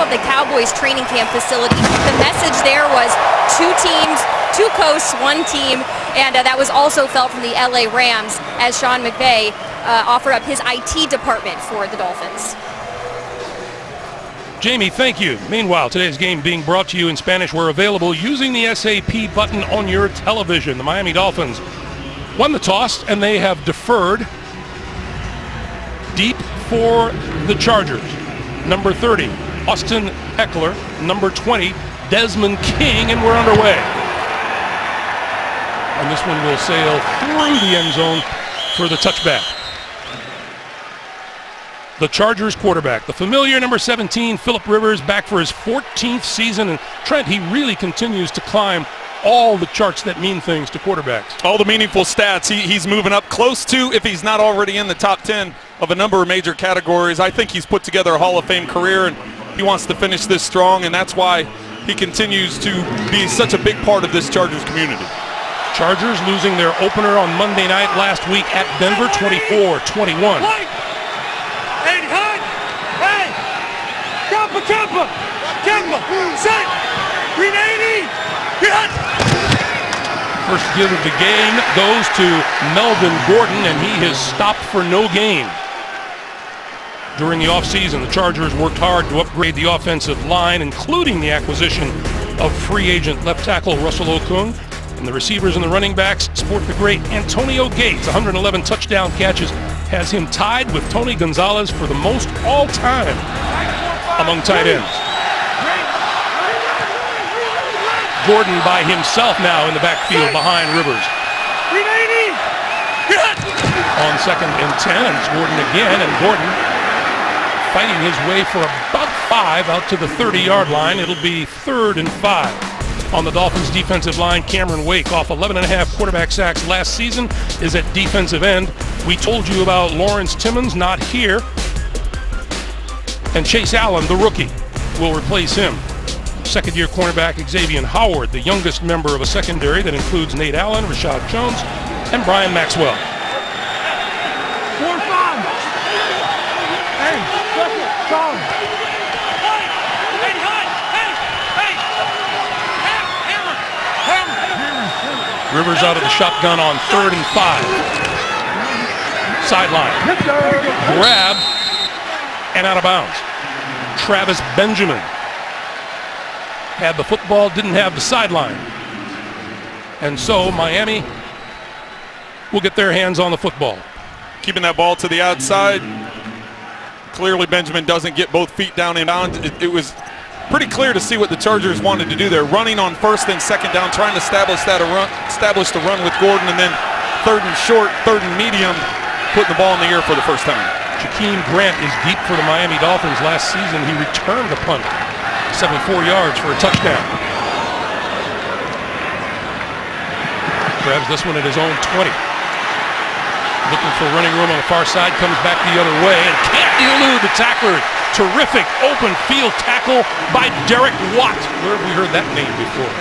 of the Cowboys training camp facility. The message there was 2 teams, 2 coasts, 1 team, and that was also felt from the LA Rams as Sean McVay offered up his IT department for the Dolphins. Jamie, thank you. Meanwhile, today's game being brought to you in Spanish. We're available using the SAP button on your television. The Miami Dolphins won the toss, and they have deferred deep for the Chargers. Number 30, Austin Eckler. Number 20, Desmond King, and we're underway. And this one will sail through the end zone for the touchback. The Chargers quarterback, the familiar number 17, Phillip Rivers, back for his 14th season. And Trent, he really continues to climb all the charts that mean things to quarterbacks. All the meaningful stats. He's moving up close to, if he's not already in the top 10 of a number of major categories. I think he's put together a Hall of Fame career, and he wants to finish this strong, and that's why he continues to be such a big part of this Chargers community. Chargers losing their opener on Monday night last week at Denver, 24-21. Set, green 80, First give of the game goes to Melvin Gordon, and he has stopped for no gain. During the offseason, the Chargers worked hard to upgrade the offensive line, including the acquisition of free agent left tackle Russell Okung. And the receivers and the running backs sport the great Antonio Gates. 111 touchdown catches has him tied with Tony Gonzalez for the most all-time among tight ends. Gordon by himself now in the backfield behind Rivers. On 2nd and 10, and it's Gordon again, and Gordon fighting his way for about 5 out to the 30-yard line. It'll be 3rd and 5. On the Dolphins defensive line, Cameron Wake, off 11.5 quarterback sacks last season, is at defensive end. We told you about Lawrence Timmons, not here. And Chase Allen, the rookie, will replace him. Second-year cornerback Xavier Howard, the youngest member of a secondary that includes Nate Allen, Rashad Jones, and Brian Maxwell. 4-5. Hey, Tom. Rivers out of the shotgun on 3rd and 5. Sideline. Grab and out of bounds. Travis Benjamin had the football, didn't have the sideline. And so Miami will get their hands on the football. Keeping that ball to the outside. Clearly Benjamin doesn't get both feet down and bounds. It was pretty clear to see what the Chargers wanted to do there. Running on 1st and 2nd down, trying to establish the run with Gordon, and then 3rd and short, 3rd and medium, putting the ball in the air for the first time. Jakeem Grant is deep for the Miami Dolphins. Last season he returned a punt, 74 yards for a touchdown. Grabs this one at his own 20. Looking for running room on the far side, comes back the other way and can't elude the tackler. Terrific open field tackle by Derek Watt. Where have we heard that name before?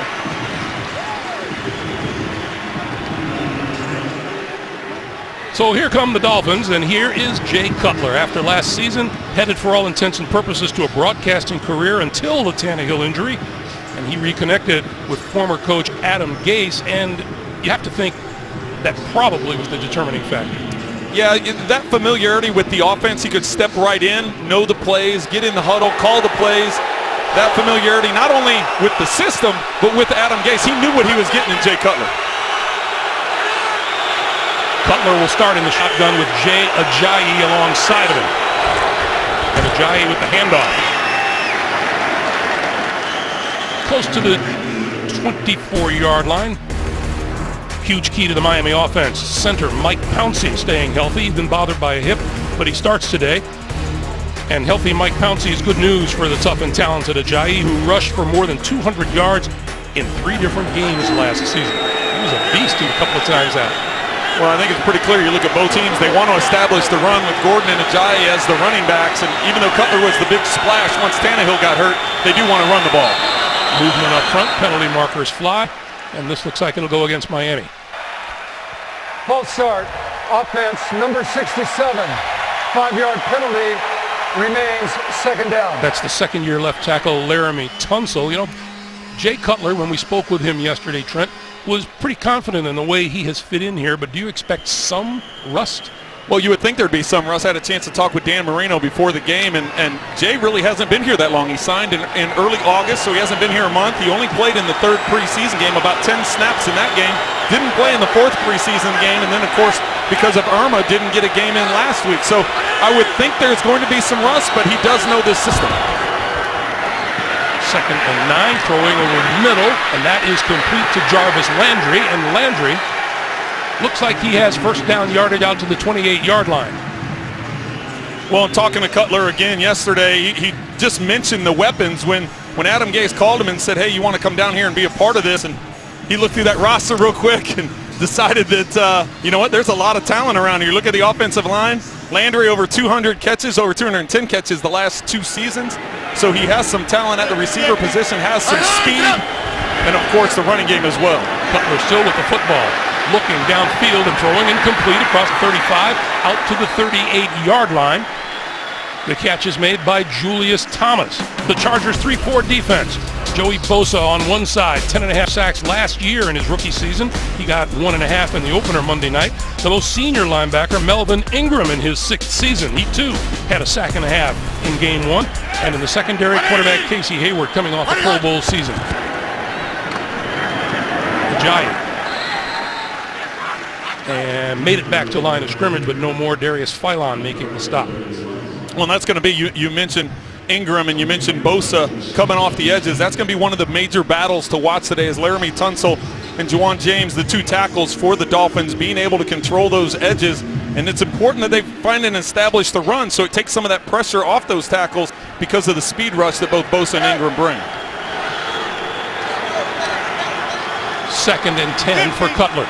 So here come the Dolphins, and here is Jay Cutler. After last season, headed for all intents and purposes to a broadcasting career until the Tannehill injury, and he reconnected with former coach Adam Gase, and you have to think that probably was the determining factor. Yeah, that familiarity with the offense, he could step right in, know the plays, get in the huddle, call the plays. That familiarity not only with the system, but with Adam Gase. He knew what he was getting in Jay Cutler. Cutler will start in the shotgun with Jay Ajayi alongside of him. And Ajayi with the handoff. Close to the 24-yard line. Huge key to the Miami offense. Center Mike Pouncey staying healthy. He's been bothered by a hip, but he starts today. And healthy Mike Pouncey is good news for the tough and talented Ajayi, who rushed for more than 200 yards in 3 different games last season. He was a beast a couple of times out. Well, I think it's pretty clear. You look at both teams, they want to establish the run with Gordon and Ajayi as the running backs. And even though Cutler was the big splash once Tannehill got hurt, they do want to run the ball. Movement up front, penalty markers fly, and this looks like it'll go against Miami. False start, offense, number 67, 5-yard penalty, remains second down. That's the second-year left tackle, Laramie Tunsil. You know, Jay Cutler, when we spoke with him yesterday, Trent, was pretty confident in the way he has fit in here, but do you expect some rust? Well, you would think there'd be some. Russ had a chance to talk with Dan Marino before the game, and Jay really hasn't been here that long. He signed in early August, so he hasn't been here a month. He only played in the third preseason game, about 10 snaps in that game. Didn't play in the fourth preseason game, and then, of course, because of Irma, didn't get a game in last week. So I would think there's going to be some rust, but he does know this system. 2nd and 9, throwing over middle, and that is complete to Jarvis Landry, and Landry looks like he has first down yardage out to the 28-yard line. Well, I'm talking to Cutler again yesterday. He just mentioned the weapons when Adam Gase called him and said, hey, you want to come down here and be a part of this? And he looked through that roster real quick and decided that, you know what, there's a lot of talent around here. Look at the offensive line. Landry over 200 catches, over 210 catches the last 2 seasons. So he has some talent at the receiver position, has some speed, and, of course, the running game as well. Cutler still with the football, looking downfield and throwing incomplete across the 35 out to the 38-yard line. The catch is made by Julius Thomas. The Chargers 3-4 defense. Joey Bosa on one side, 10.5 sacks last year in his rookie season. He got 1.5 in the opener Monday night. The most senior linebacker, Melvin Ingram, in his 6th season. He too had a sack and a half in game 1. And in the secondary, quarterback Casey Hayward coming off a Pro Bowl season. The Giant. And made it back to line of scrimmage, but no more. Darius Philon making the stop. Well, that's going to be, you mentioned Ingram and you mentioned Bosa coming off the edges. That's going to be one of the major battles to watch today, is Laramie Tunsil and Juwan James, the 2 tackles for the Dolphins, being able to control those edges. And it's important that they find and establish the run, so it takes some of that pressure off those tackles because of the speed rush that both Bosa and Ingram bring. 2nd and 10 for Cutler.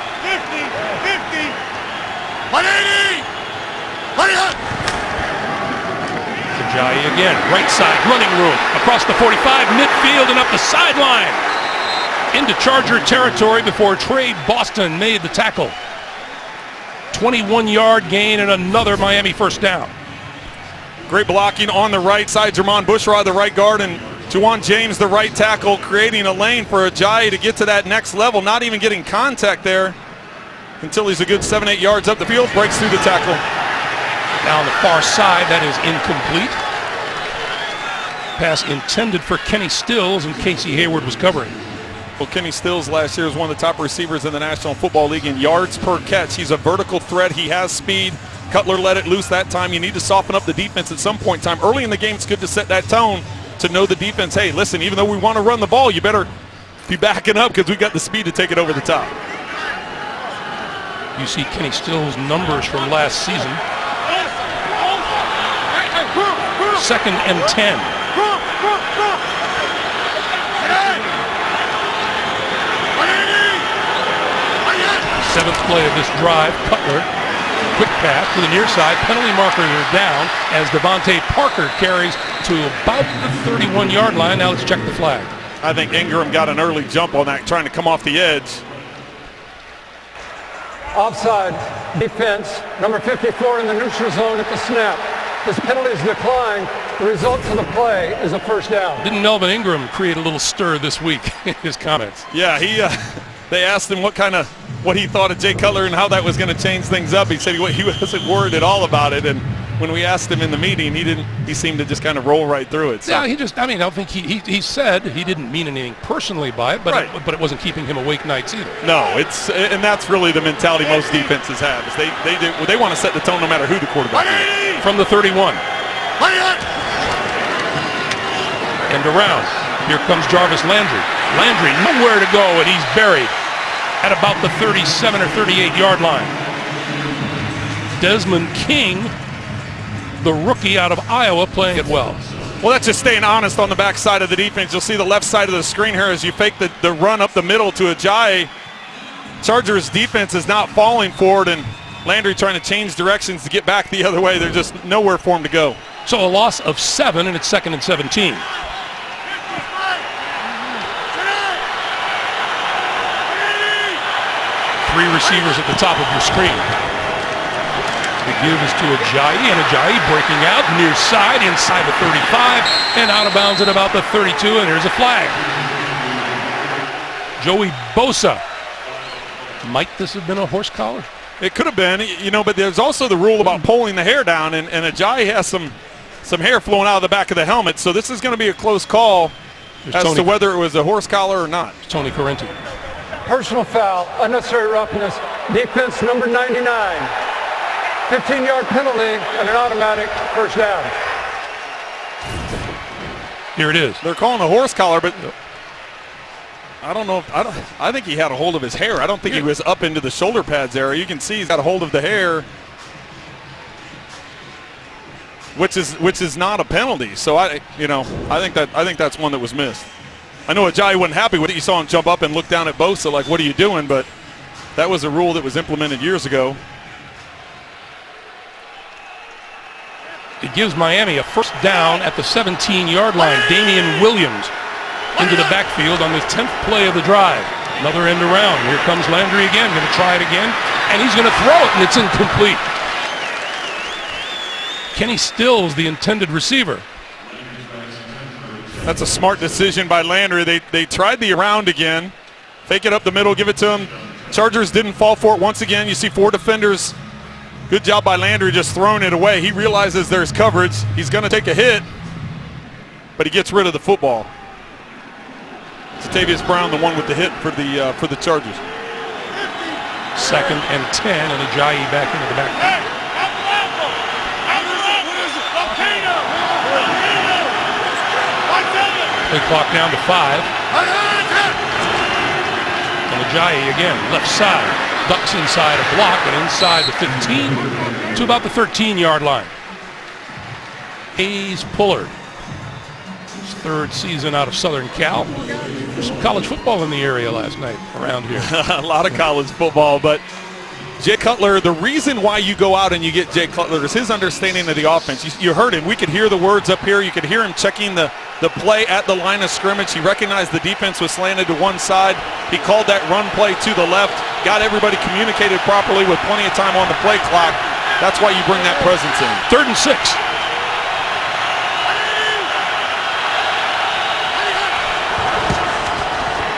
180! Ajayi again, right side, running room, across the 45, midfield and up the sideline. Into Charger territory before Trey Boston made the tackle. 21-yard gain and another Miami first down. Great blocking on the right side. Jermon Bushrod, the right guard, and Juwan James, the right tackle, creating a lane for Ajayi to get to that next level, not even getting contact there until he's a good 7-8 yards up the field, breaks through the tackle. Now on the far side, that is incomplete. Pass intended for Kenny Stills, and Casey Hayward was covering. Well, Kenny Stills last year was one of the top receivers in the National Football League in yards per catch. He's a vertical threat. He has speed. Cutler let it loose that time. You need to soften up the defense at some point in time. Early in the game, it's good to set that tone to know the defense, hey, listen, even though we want to run the ball, you better be backing up because we got the speed to take it over the top. You see Kenny Stills' numbers from last season. 2nd and 10. Seventh play of this drive. Cutler, quick pass to the near side. Penalty markers are down as Devontae Parker carries to about the 31-yard line. Now let's check the flag. I think Ingram got an early jump on that, trying to come off the edge. Offside defense, number 54 in the neutral zone at the snap. His penalties decline. The result of the play is a first down. Didn't Melvin Ingram create a little stir this week in his comments? Yeah, they asked him what he thought of Jay Cutler and how that was going to change things up. He said he wasn't worried at all about it, and when we asked him in the meeting, he seemed to just kind of roll right through it. So. Yeah, I don't think he said he didn't mean anything personally by it, but right. But it wasn't keeping him awake nights either. No, and that's really the mentality most defenses have. Is they want to set the tone no matter who the quarterback is. From the 31. And around. Here comes Jarvis Landry. Landry nowhere to go, and he's buried at about the 37 or 38-yard line. Desmond King, the rookie out of Iowa, playing it well. Well, that's just staying honest on the backside of the defense. You'll see the left side of the screen here as you fake the run up the middle to Ajayi. Chargers defense is not falling forward, and Landry trying to change directions to get back the other way. There's just nowhere for him to go. So a loss of 7, and it's 2nd and 17. Three receivers at the top of your screen. The give is to Ajayi, and Ajayi breaking out near side, inside the 35, and out of bounds at about the 32, and there's a flag. Joey Bosa. Might this have been a horse collar? It could have been, but there's also the rule about pulling the hair down, and Ajayi has some hair flowing out of the back of the helmet, so this is going to be a close call to whether it was a horse collar or not. Tony Correnti. Personal foul, unnecessary roughness, defense number 99. 15-yard penalty and an automatic first down. Here it is. They're calling a horse collar, but I don't know. I think he had a hold of his hair. I don't think he was up into the shoulder pads area. You can see he's got a hold of the hair, which is not a penalty. So I think that's one that was missed. I know Ajayi wasn't happy with it. You saw him jump up and look down at Bosa like, "What are you doing?" But that was a rule that was implemented years ago. It gives Miami a first down at the 17-yard line. Damian Williams into the backfield on the 10th play of the drive. Another end around. Here comes Landry again. Going to try it again. And he's going to throw it, and it's incomplete. Kenny Stills, the intended receiver. That's a smart decision by Landry. They tried the around again. Fake it up the middle, give it to him. Chargers didn't fall for it once again. You see 4 defenders. Good job by Landry just throwing it away. He realizes there's coverage. He's going to take a hit, but he gets rid of the football. Tavius Brown, the one with the hit for the Chargers. 2nd and 10, and Ajayi back into the backfield. Play clock down to 5. And Ajayi again, left side. Ducks inside a block and inside the 15 to about the 13-yard line. Hayes Pullard. His 3rd season out of Southern Cal. There's some college football in the area last night around here. A lot of college football, but Jay Cutler, the reason why you go out and you get Jay Cutler is his understanding of the offense. You heard him. We could hear the words up here. You could hear him checking the play at the line of scrimmage. He recognized the defense was slanted to one side. He called that run play to the left, got everybody communicated properly with plenty of time on the play clock. That's why you bring that presence in. 3rd and 6.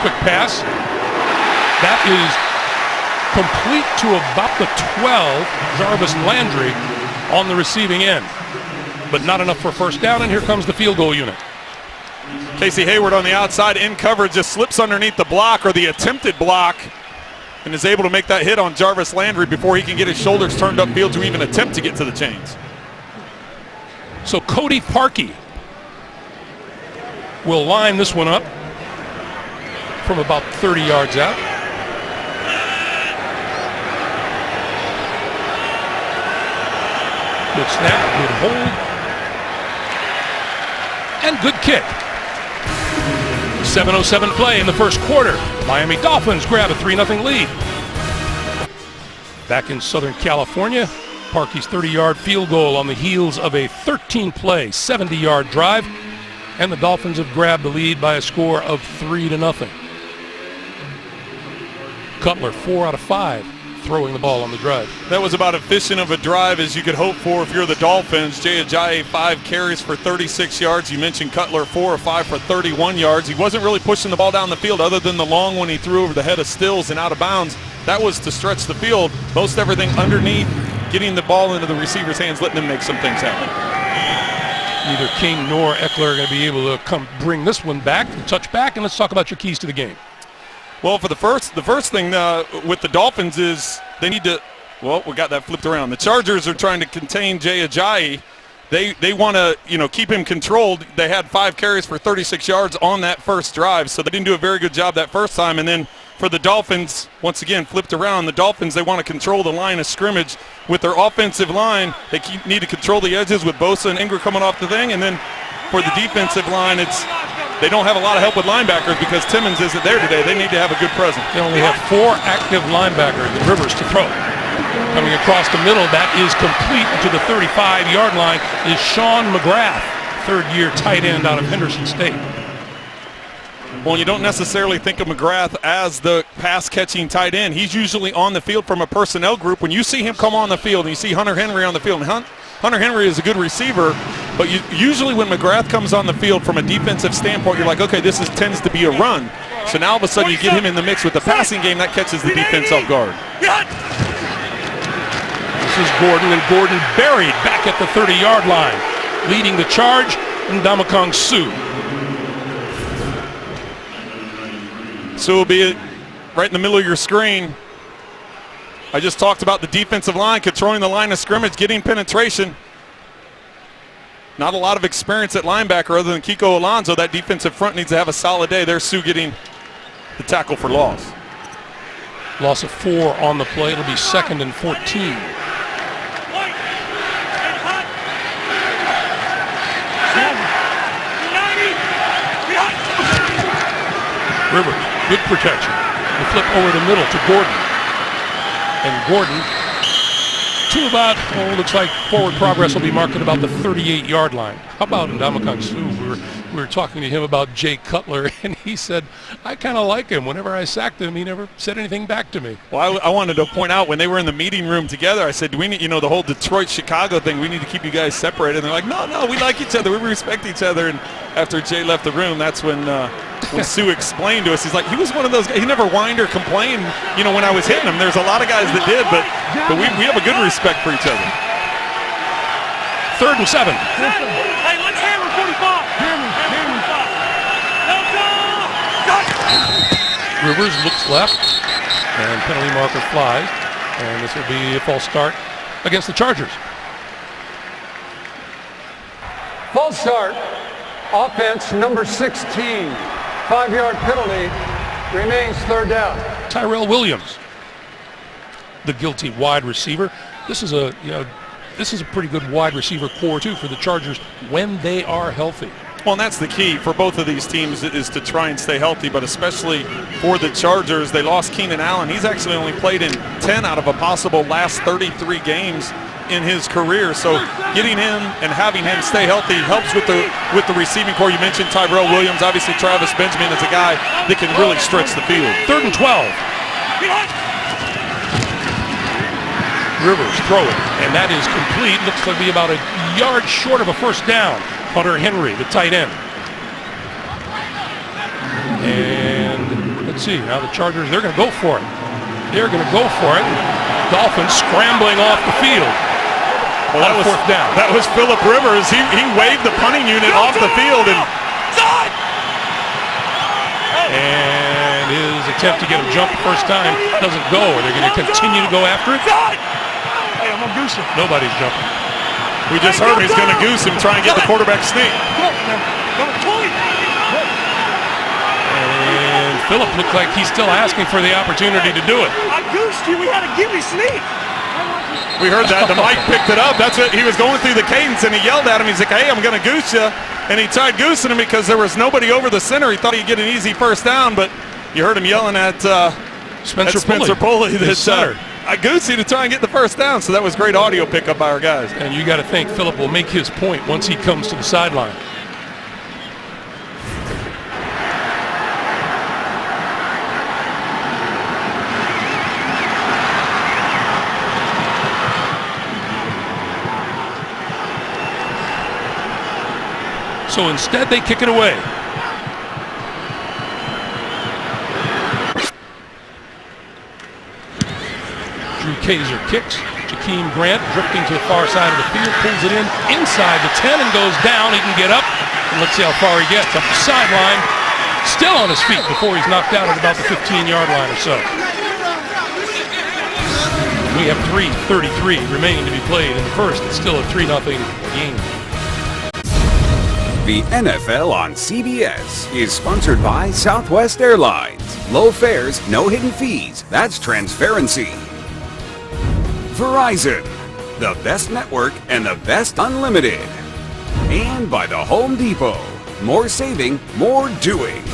Quick pass. That is complete to about the 12. Jarvis Landry on the receiving end. But not enough for first down, and here comes the field goal unit. Casey Hayward on the outside in coverage just slips underneath the block or the attempted block and is able to make that hit on Jarvis Landry before he can get his shoulders turned upfield to even attempt to get to the chains. So Cody Parkey will line this one up from about 30 yards out. Good snap, good hold, and good kick. 7:07 play in the first quarter. Miami Dolphins grab a 3-0 lead. Back in Southern California, Parkey's 30-yard field goal on the heels of a 13-play, 70-yard drive, and the Dolphins have grabbed the lead by a score of 3-0. Cutler, 4 out of 5, throwing the ball on the drive. That was about efficient of a drive as you could hope for if you're the Dolphins. Jay Ajayi, 5 carries for 36 yards. You mentioned Cutler, 4 or 5 for 31 yards. He wasn't really pushing the ball down the field other than the long one he threw over the head of Stills and out of bounds. That was to stretch the field. Most everything underneath, getting the ball into the receiver's hands, letting them make some things happen. Neither King nor Eckler are going to be able to come bring this one back, touch back, and let's talk about your keys to the game. Well, for the first thing with the Dolphins is they need to, well, we got that flipped around. The Chargers are trying to contain Jay Ajayi. They want to, keep him controlled. They had 5 carries for 36 yards on that first drive, so they didn't do a very good job that first time. And then for the Dolphins, once again, flipped around. The Dolphins, they want to control the line of scrimmage with their offensive line. They need to control the edges with Bosa and Ingram coming off the thing. And then for the defensive line, they don't have a lot of help with linebackers because Timmons isn't there today. They need to have a good presence. They only have 4 active linebackers, the Rivers, to throw. Coming across the middle, that is complete to the 35-yard line, is Sean McGrath, third-year tight end out of Henderson State. Well, you don't necessarily think of McGrath as the pass-catching tight end. He's usually on the field from a personnel group. When you see him come on the field and you see Hunter Henry on the field, and Hunter Henry is a good receiver, but usually when McGrath comes on the field from a defensive standpoint, you're like, okay, this tends to be a run. So now all of a sudden you get him in the mix with the passing game, that catches the defense off guard. This is Gordon, and Gordon buried back at the 30-yard line. Leading the charge, Ndamukong Suh. So will be right in the middle of your screen. I just talked about the defensive line controlling the line of scrimmage, getting penetration. Not a lot of experience at linebacker other than Kiko Alonso. That defensive front needs to have a solid day. There's Suh getting the tackle for loss. Loss of 4 on the play. It'll be 2nd and 14. Rivers, good protection. The flip over the middle to Gordon. And Gordon to about, looks like forward progress will be marked at about the 38-yard line. How about Ndamukong Suh? We were talking to him about Jay Cutler, and he said, I kind of like him. Whenever I sacked him, he never said anything back to me. Well, I wanted to point out when they were in the meeting room together, I said, do we need, the whole Detroit-Chicago thing, we need to keep you guys separated. And they're like, no, we like each other. We respect each other. And after Jay left the room, that's when Suh explained to us, he's like, he was one of those guys, he never whined or complained, when I was hitting him. There's a lot of guys that did, but we have a good respect for each other. 3rd and 7. Hey, let's hammer 45. Rivers looks left, and penalty marker flies, and this will be a false start against the Chargers. False start. Offense number 16. 5-yard penalty. Remains 3rd down. Tyrell Williams, the guilty wide receiver. This is a pretty good wide receiver core too for the Chargers when they are healthy. Well, and that's the key for both of these teams is to try and stay healthy, but especially for the Chargers, they lost Keenan Allen. He's actually only played in 10 out of a possible last 33 games in his career. So getting him and having him stay healthy helps with the receiving core. You mentioned Tyrell Williams. Obviously, Travis Benjamin is a guy that can really stretch the field. 3rd and 12. Rivers throw it, and that is complete. Looks to be about a yard short of a first down. Hunter Henry, the tight end. And let's see, now the Chargers, they're going to go for it. They're going to go for it. Dolphins scrambling off the field. Well, that was 4th down. That was Phillip Rivers. He waved the punting unit off the field. And his attempt to get him jumped the first time doesn't go. Are they going to continue to go after it? Hey, I'm going to goose him. Nobody's jumping. We just heard he's going to goose him, try and get the quarterback sneak. And Phillip looked like he's still asking for the opportunity to do it. I goosed you. We had to give me sneak. We heard that. The mic picked it up. That's what he was going through the cadence, and he yelled at him. He's like, hey, I'm going to goose you. And he tried goosing him because there was nobody over the center. He thought he'd get an easy first down, but you heard him yelling at Spencer Pulley. That I goosed you to try and get the first down. So that was great audio pickup by our guys. And you got to think Phillip will make his point once he comes to the sideline. So instead, they kick it away. Drew Kaiser kicks. Jakeem Grant drifting to the far side of the field, pulls it in inside the 10 and goes down. He can get up, and let's see how far he gets. Up the sideline, still on his feet before he's knocked out at about the 15-yard line or so. We have 3:33 remaining to be played in the first. It's still a 3-0 game. The NFL on CBS is sponsored by Southwest Airlines. Low fares, no hidden fees. That's transparency. Verizon, the best network and the best unlimited. And by the Home Depot, more saving, more doing.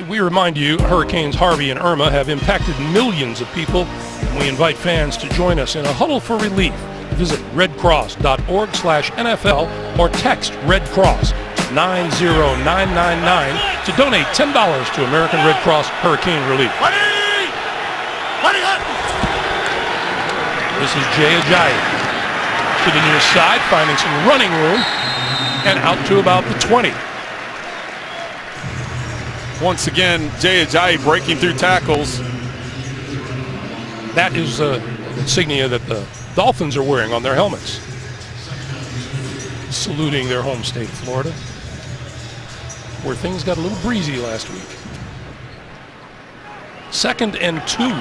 We remind you, Hurricanes Harvey and Irma have impacted millions of people, and we invite fans to join us in a huddle for relief Visit redcross.org/NFL or text Red Cross 90999 to donate $10 to American Red Cross Hurricane Relief. This is Jay Ajayi to the near side, finding some running room and out to about the 20. Once again, Jay Ajayi breaking through tackles. That is the insignia that the Dolphins are wearing on their helmets, saluting their home state of Florida, where things got a little breezy last week. 2nd and 2.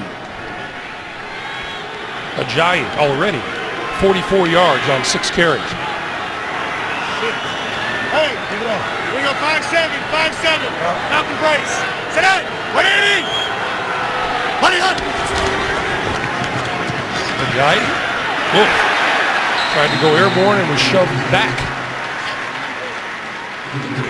Ajayi already 44 yards on 6 carries. Hey, give it up. We go 5-7, 5-7. Falcon brace. Sit down. 180. 100. Ajayi, tried to go airborne and was shoved back.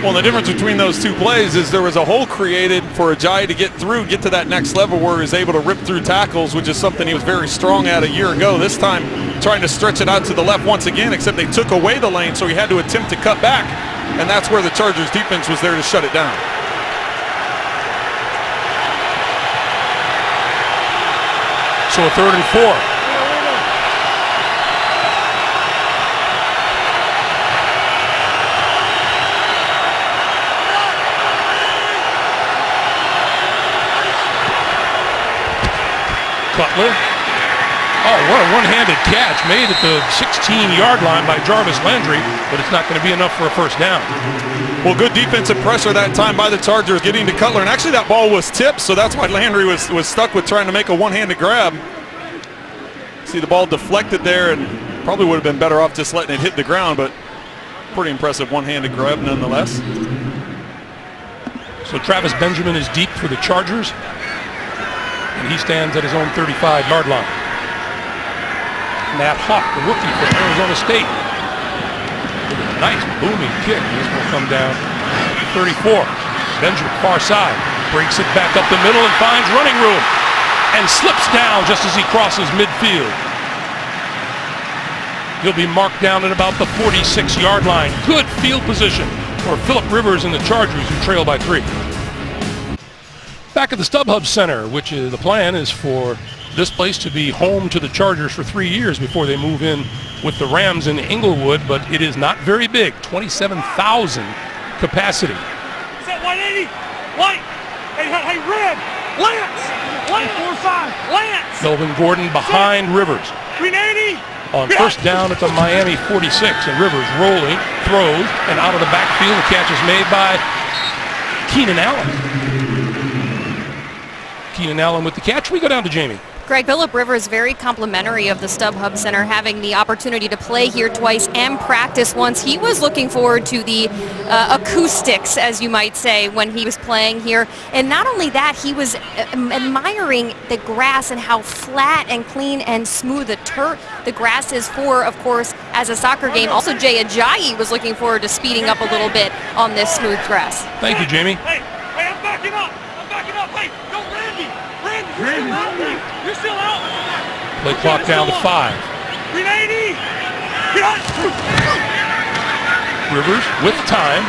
Well, the difference between those two plays is there was a hole created for Ajayi to get through, get to that next level where he was able to rip through tackles, which is something he was very strong at a year ago. This time, trying to stretch it out to the left once again, except they took away the lane, so he had to attempt to cut back, and that's where the Chargers defense was there to shut it down. So a 3rd and 4. Cutler. Oh, what a one-handed catch made at the 16-yard line by Jarvis Landry, but it's not going to be enough for a first down. Well, good defensive pressure that time by the Chargers getting to Cutler, and actually that ball was tipped, so that's why Landry was stuck with trying to make a one-handed grab. See the ball deflected there, and probably would have been better off just letting it hit the ground, but pretty impressive one-handed grab nonetheless. So Travis Benjamin is deep for the Chargers, and he stands at his own 35-yard line. Matt Hawk, the rookie from Arizona State. Nice booming kick. This will come down 34. Benjamin, far side, breaks it back up the middle and finds running room and slips down just as he crosses midfield. He'll be marked down at about the 46-yard line. Good field position for Phillip Rivers and the Chargers, who trail by 3. Back at the StubHub Center, which is the plan is for this place to be home to the Chargers for 3 years before they move in with the Rams in Inglewood, but it is not very big, 27,000 capacity. Is that 180? White. Hey, red. Lance. 4-5. Lance. Melvin Gordon behind Rivers. 380. On first down at the Miami 46, and Rivers rolling, throws, and out of the backfield, the catch is made by Keenan Allen. Keenan Allen with the catch. We go down to Jamie. Greg, Phillip Rivers very complimentary of the StubHub Center, having the opportunity to play here twice and practice once. He was looking forward to the acoustics, as you might say, when he was playing here. And not only that, he was admiring the grass and how flat and clean and smooth the grass is for, of course, as a soccer game. Also, Jay Ajayi was looking forward to speeding up a little bit on this smooth grass. Thank you, Jamie. Hey, I'm backing up. Hey, go Randy. Randy. You're still out. Play clock down to 5. 380. Rivers with time,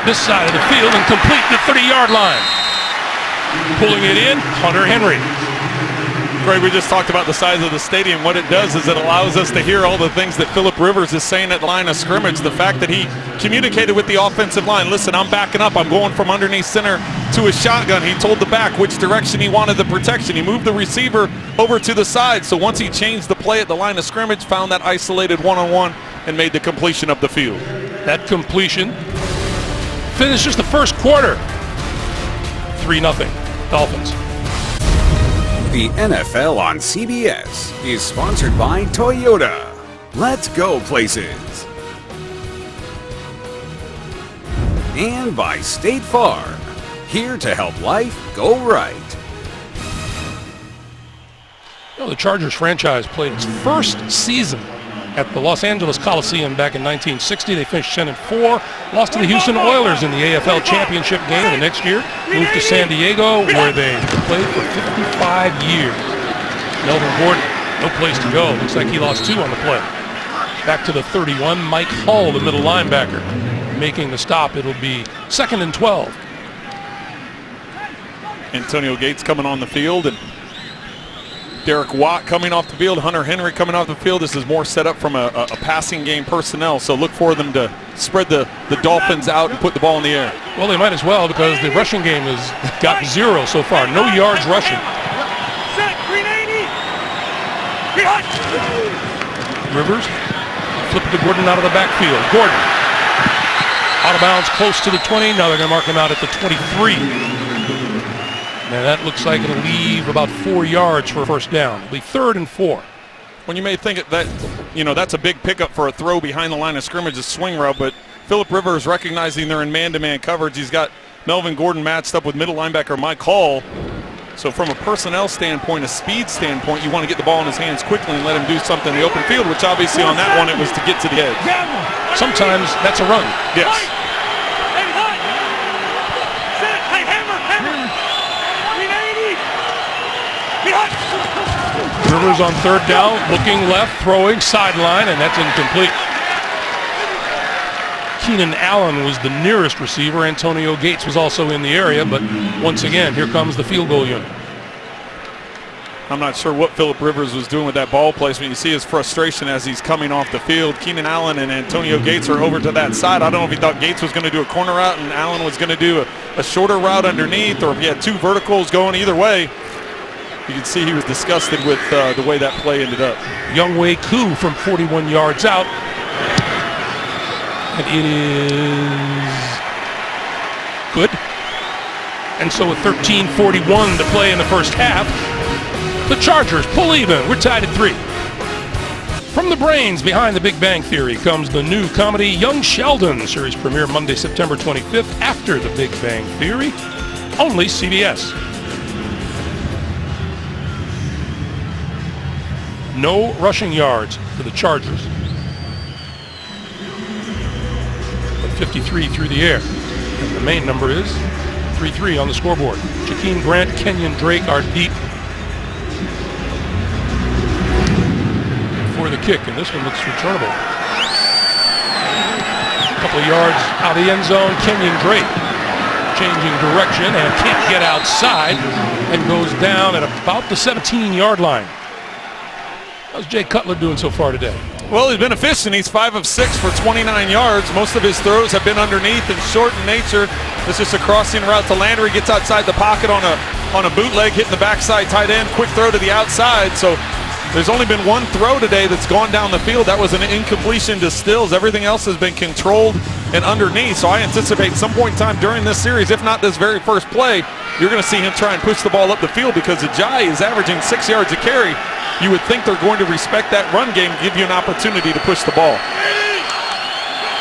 this side of the field, and complete the 30-yard line. Pulling it in, Hunter Henry. Greg, we just talked about the size of the stadium. What it does is it allows us to hear all the things that Phillip Rivers is saying at the line of scrimmage. The fact that he communicated with the offensive line. Listen, I'm backing up. I'm going from underneath center to a shotgun. He told the back which direction he wanted the protection. He moved the receiver over to the side. So once he changed the play at the line of scrimmage, found that isolated one-on-one, and made the completion of the field. That completion finishes the first quarter. 3-0 Dolphins. The NFL on CBS is sponsored by Toyota. Let's go places. And by State Farm, here to help life go right. You know, the Chargers franchise played its first season at the Los Angeles Coliseum back in 1960. They finished 10-4, lost to the Houston Oilers in the AFL championship game the next year, moved to San Diego where they played for 55 years. Melvin Gordon, no place to go. Looks like he lost 2 on the play. Back to the 31, Mike Hull, the middle linebacker, making the stop. It'll be 2nd and 12. Antonio Gates coming on the field, and Derek Watt coming off the field, Hunter Henry coming off the field. This is more set up from a passing game personnel, so look for them to spread the Dolphins out and put the ball in the air. Well, they might as well, because the rushing game has gotten 0 so far. No yards rushing. Set, 390. Rivers flip it to Gordon out of the backfield. Gordon out of bounds close to the 20. Now they're going to mark him out at the 23. And that looks like it'll leave about 4 yards for a first down. It'll be 3rd and 4. When you may think that, that's a big pickup for a throw behind the line of scrimmage, a swing route, but Phillip Rivers recognizing they're in man-to-man coverage. He's got Melvin Gordon matched up with middle linebacker Mike Hull. So from a personnel standpoint, a speed standpoint, you want to get the ball in his hands quickly and let him do something in the open field, which obviously on that one it was to get to the edge. Sometimes that's a run. Yes. Rivers on 3rd down, looking left, throwing, sideline, and that's incomplete. Keenan Allen was the nearest receiver. Antonio Gates was also in the area, but once again, here comes the field goal unit. I'm not sure what Phillip Rivers was doing with that ball placement. You see his frustration as he's coming off the field. Keenan Allen and Antonio Gates are over to that side. I don't know if he thought Gates was going to do a corner route and Allen was going to do a shorter route underneath, or if he had 2 verticals going either way. You can see he was disgusted with the way that play ended up. Younghoe Koo from 41 yards out. And it is good. And so with 13:41 to play in the first half, the Chargers pull even. We're tied at 3. From the brains behind The Big Bang Theory comes the new comedy Young Sheldon. Series premiere Monday, September 25th after The Big Bang Theory. Only CBS. No rushing yards for the Chargers. But 53 through the air. And the main number is 3-3 on the scoreboard. Jakeem Grant, Kenyon Drake are deep for the kick, and this one looks returnable. A couple of yards out of the end zone. Kenyon Drake changing direction and can't get outside and goes down at about the 17-yard line. How's Jay Cutler doing so far today? Well, he's been efficient. He's 5 of 6 for 29 yards. Most of his throws have been underneath and short in nature. This is a crossing route to Landry. Gets outside the pocket on a bootleg, hitting the backside tight end. Quick throw to the outside. So there's only been 1 throw today that's gone down the field. That was an incompletion to Stills. Everything else has been controlled and underneath. So I anticipate some point in time during this series, if not this very first play, you're going to see him try and push the ball up the field, because Ajayi is averaging 6 yards a carry. You would think they're going to respect that run game, give you an opportunity to push the ball.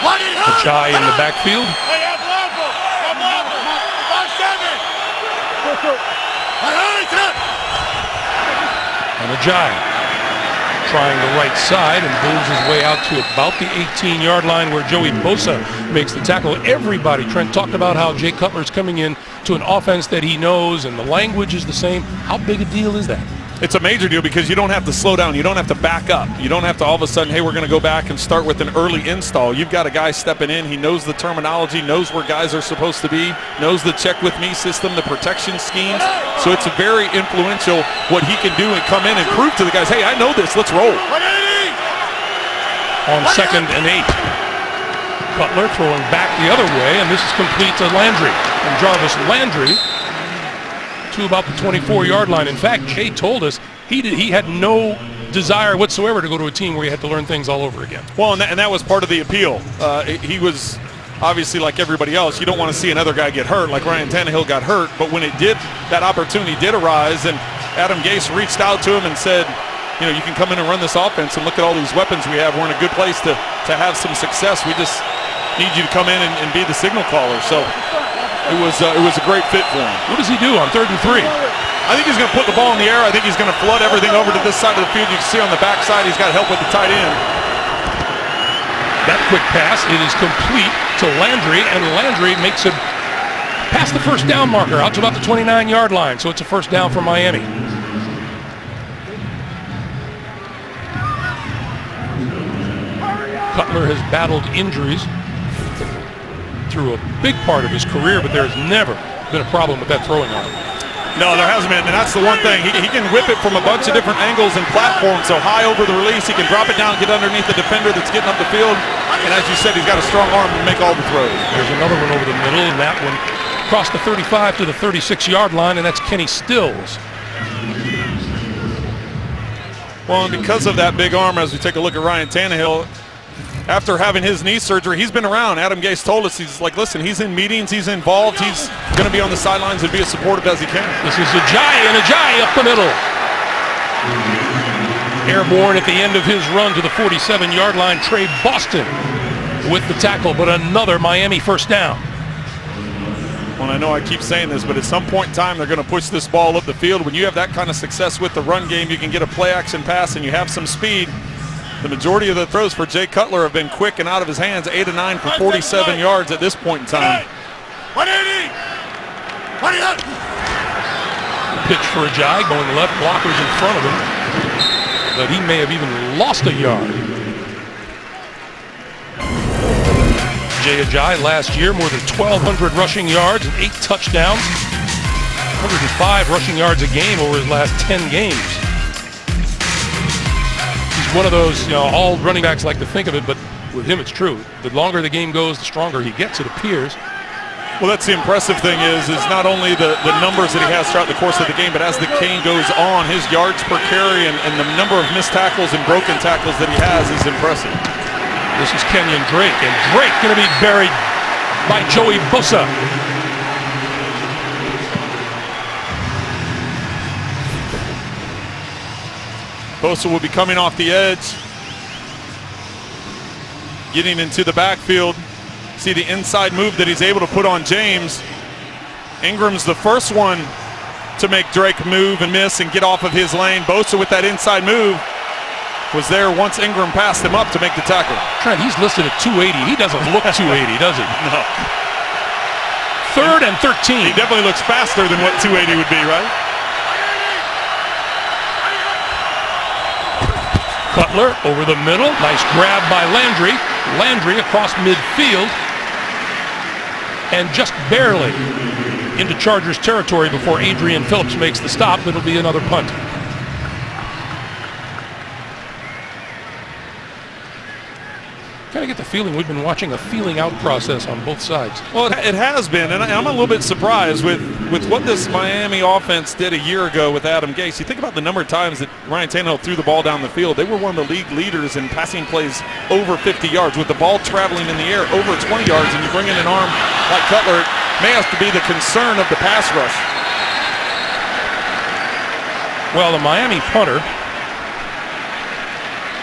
Ajayi in the backfield. And Ajayi trying the right side and moves his way out to about the 18-yard line where Joey Bosa makes the tackle. Everybody, Trent, talked about how Jay Cutler's coming in to an offense that he knows and the language is the same. How big a deal is that? It's a major deal, because you don't have to slow down. You don't have to back up. You don't have to all of a sudden, hey, we're going to go back and start with an early install. You've got a guy stepping in. He knows the terminology, knows where guys are supposed to be, knows the check with me system, the protection schemes. So it's very influential what he can do and come in and prove to the guys, hey, I know this. Let's roll. On 2nd and 8. Cutler throwing back the other way, and this is complete to Landry. And Jarvis Landry to about the 24-yard line. In fact, Jay told us he had no desire whatsoever to go to a team where he had to learn things all over again. Well, and that was part of the appeal. He was obviously like everybody else. You don't want to see another guy get hurt like Ryan Tannehill got hurt. But when it did, that opportunity did arise, and Adam Gase reached out to him and said, you can come in and run this offense and look at all these weapons we have. We're in a good place to have some success. We just need you to come in and be the signal caller. So it was a great fit for him. What does he do on 3rd and 3? I think he's going to put the ball in the air. I think he's going to flood everything over to this side of the field. You can see on the backside he's got help with the tight end. That quick pass, it is complete to Landry, and Landry makes it past the first down marker out to about the 29-yard line. So it's a first down for Miami. Cutler has battled injuries through a big part of his career, but there's never been a problem with that throwing arm. No, there hasn't been, and that's the one thing. He can whip it from a bunch of different angles and platforms, so high over the release, he can drop it down, get underneath the defender that's getting up the field, and as you said, he's got a strong arm to make all the throws. There's another one over the middle, and that one across the 35 to the 36-yard line, and that's Kenny Stills. Well, and because of that big arm, as we take a look at Ryan Tannehill, after having his knee surgery, he's been around. Adam Gase told us, he's like, listen, he's in meetings, he's involved, he's going to be on the sidelines and be as supportive as he can. This is Ajayi up the middle. Airborne at the end of his run to the 47-yard line. Trey Boston with the tackle, but another Miami first down. Well, I know I keep saying this, but at some point in time, they're going to push this ball up the field. When you have that kind of success with the run game, you can get a play-action pass and you have some speed. The majority of the throws for Jay Cutler have been quick and out of his hands, 8 of 9 for 47 yards at this point in time. 180! 180! Pitch for Ajayi, going left, blockers in front of him, but he may have even lost a yard. Jay Ajayi last year, more than 1,200 rushing yards and 8 touchdowns, 105 rushing yards a game over his last 10 games. One of those, all running backs like to think of it, but with him it's true. The longer the game goes, the stronger he gets, it appears. Well, that's the impressive thing is not only the numbers that he has throughout the course of the game, but as the game goes on, his yards per carry and the number of missed tackles and broken tackles that he has is impressive. This is Kenyon Drake, and Drake going to be buried by Joey Bosa. Bosa will be coming off the edge, getting into the backfield. See the inside move that he's able to put on James. Ingram's the first one to make Drake move and miss and get off of his lane. Bosa with that inside move was there once Ingram passed him up to make the tackle. Trent, he's listed at 280. He doesn't look 280, does he? No. 3rd and 13. He definitely looks faster than what 280 would be, right? Cutler over the middle. Nice grab by Landry. Landry across midfield. And just barely into Chargers territory before Adrian Phillips makes the stop. It'll be another punt. Kind of get the feeling we've been watching a feeling out process on both sides. Well, it has been, and I'm a little bit surprised with what this Miami offense did a year ago with Adam Gase. You think about the number of times that Ryan Tannehill threw the ball down the field. They were one of the league leaders in passing plays over 50 yards. With the ball traveling in the air over 20 yards, and you bring in an arm like Cutler, it may have to be the concern of the pass rush. Well, the Miami punter,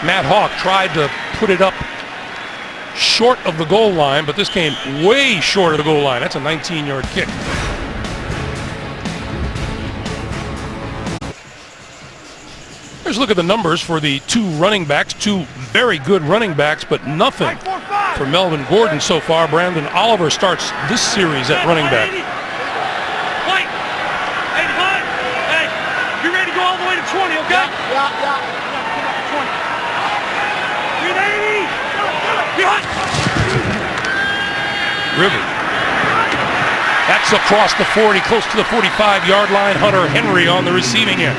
Matt Hawk, tried to put it up short of the goal line, but this came way short of the goal line. That's a 19-yard kick. Here's a look at the numbers for the two running backs, two very good running backs, but nothing for Melvin Gordon so far. Brandon Oliver starts this series at running back. Hey, you ready to go all the way to 20, okay? Yeah. River. That's across the 40, close to the 45-yard line. Hunter Henry on the receiving end.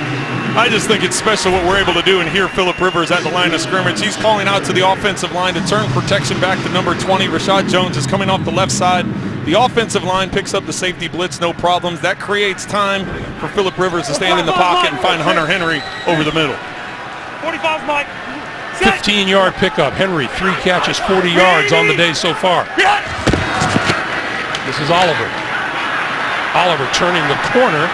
I just think it's special what we're able to do, and here Phillip Rivers at the line of scrimmage. He's calling out to the offensive line to turn protection back to number 20. Rashad Jones is coming off the left side. The offensive line picks up the safety blitz, no problems. That creates time for Phillip Rivers to stand in the pocket and find Hunter Henry over the middle. 45, Mike. 15-yard pickup. Henry, 3 catches, 40 yards on the day so far. This is Oliver. Oliver turning the corner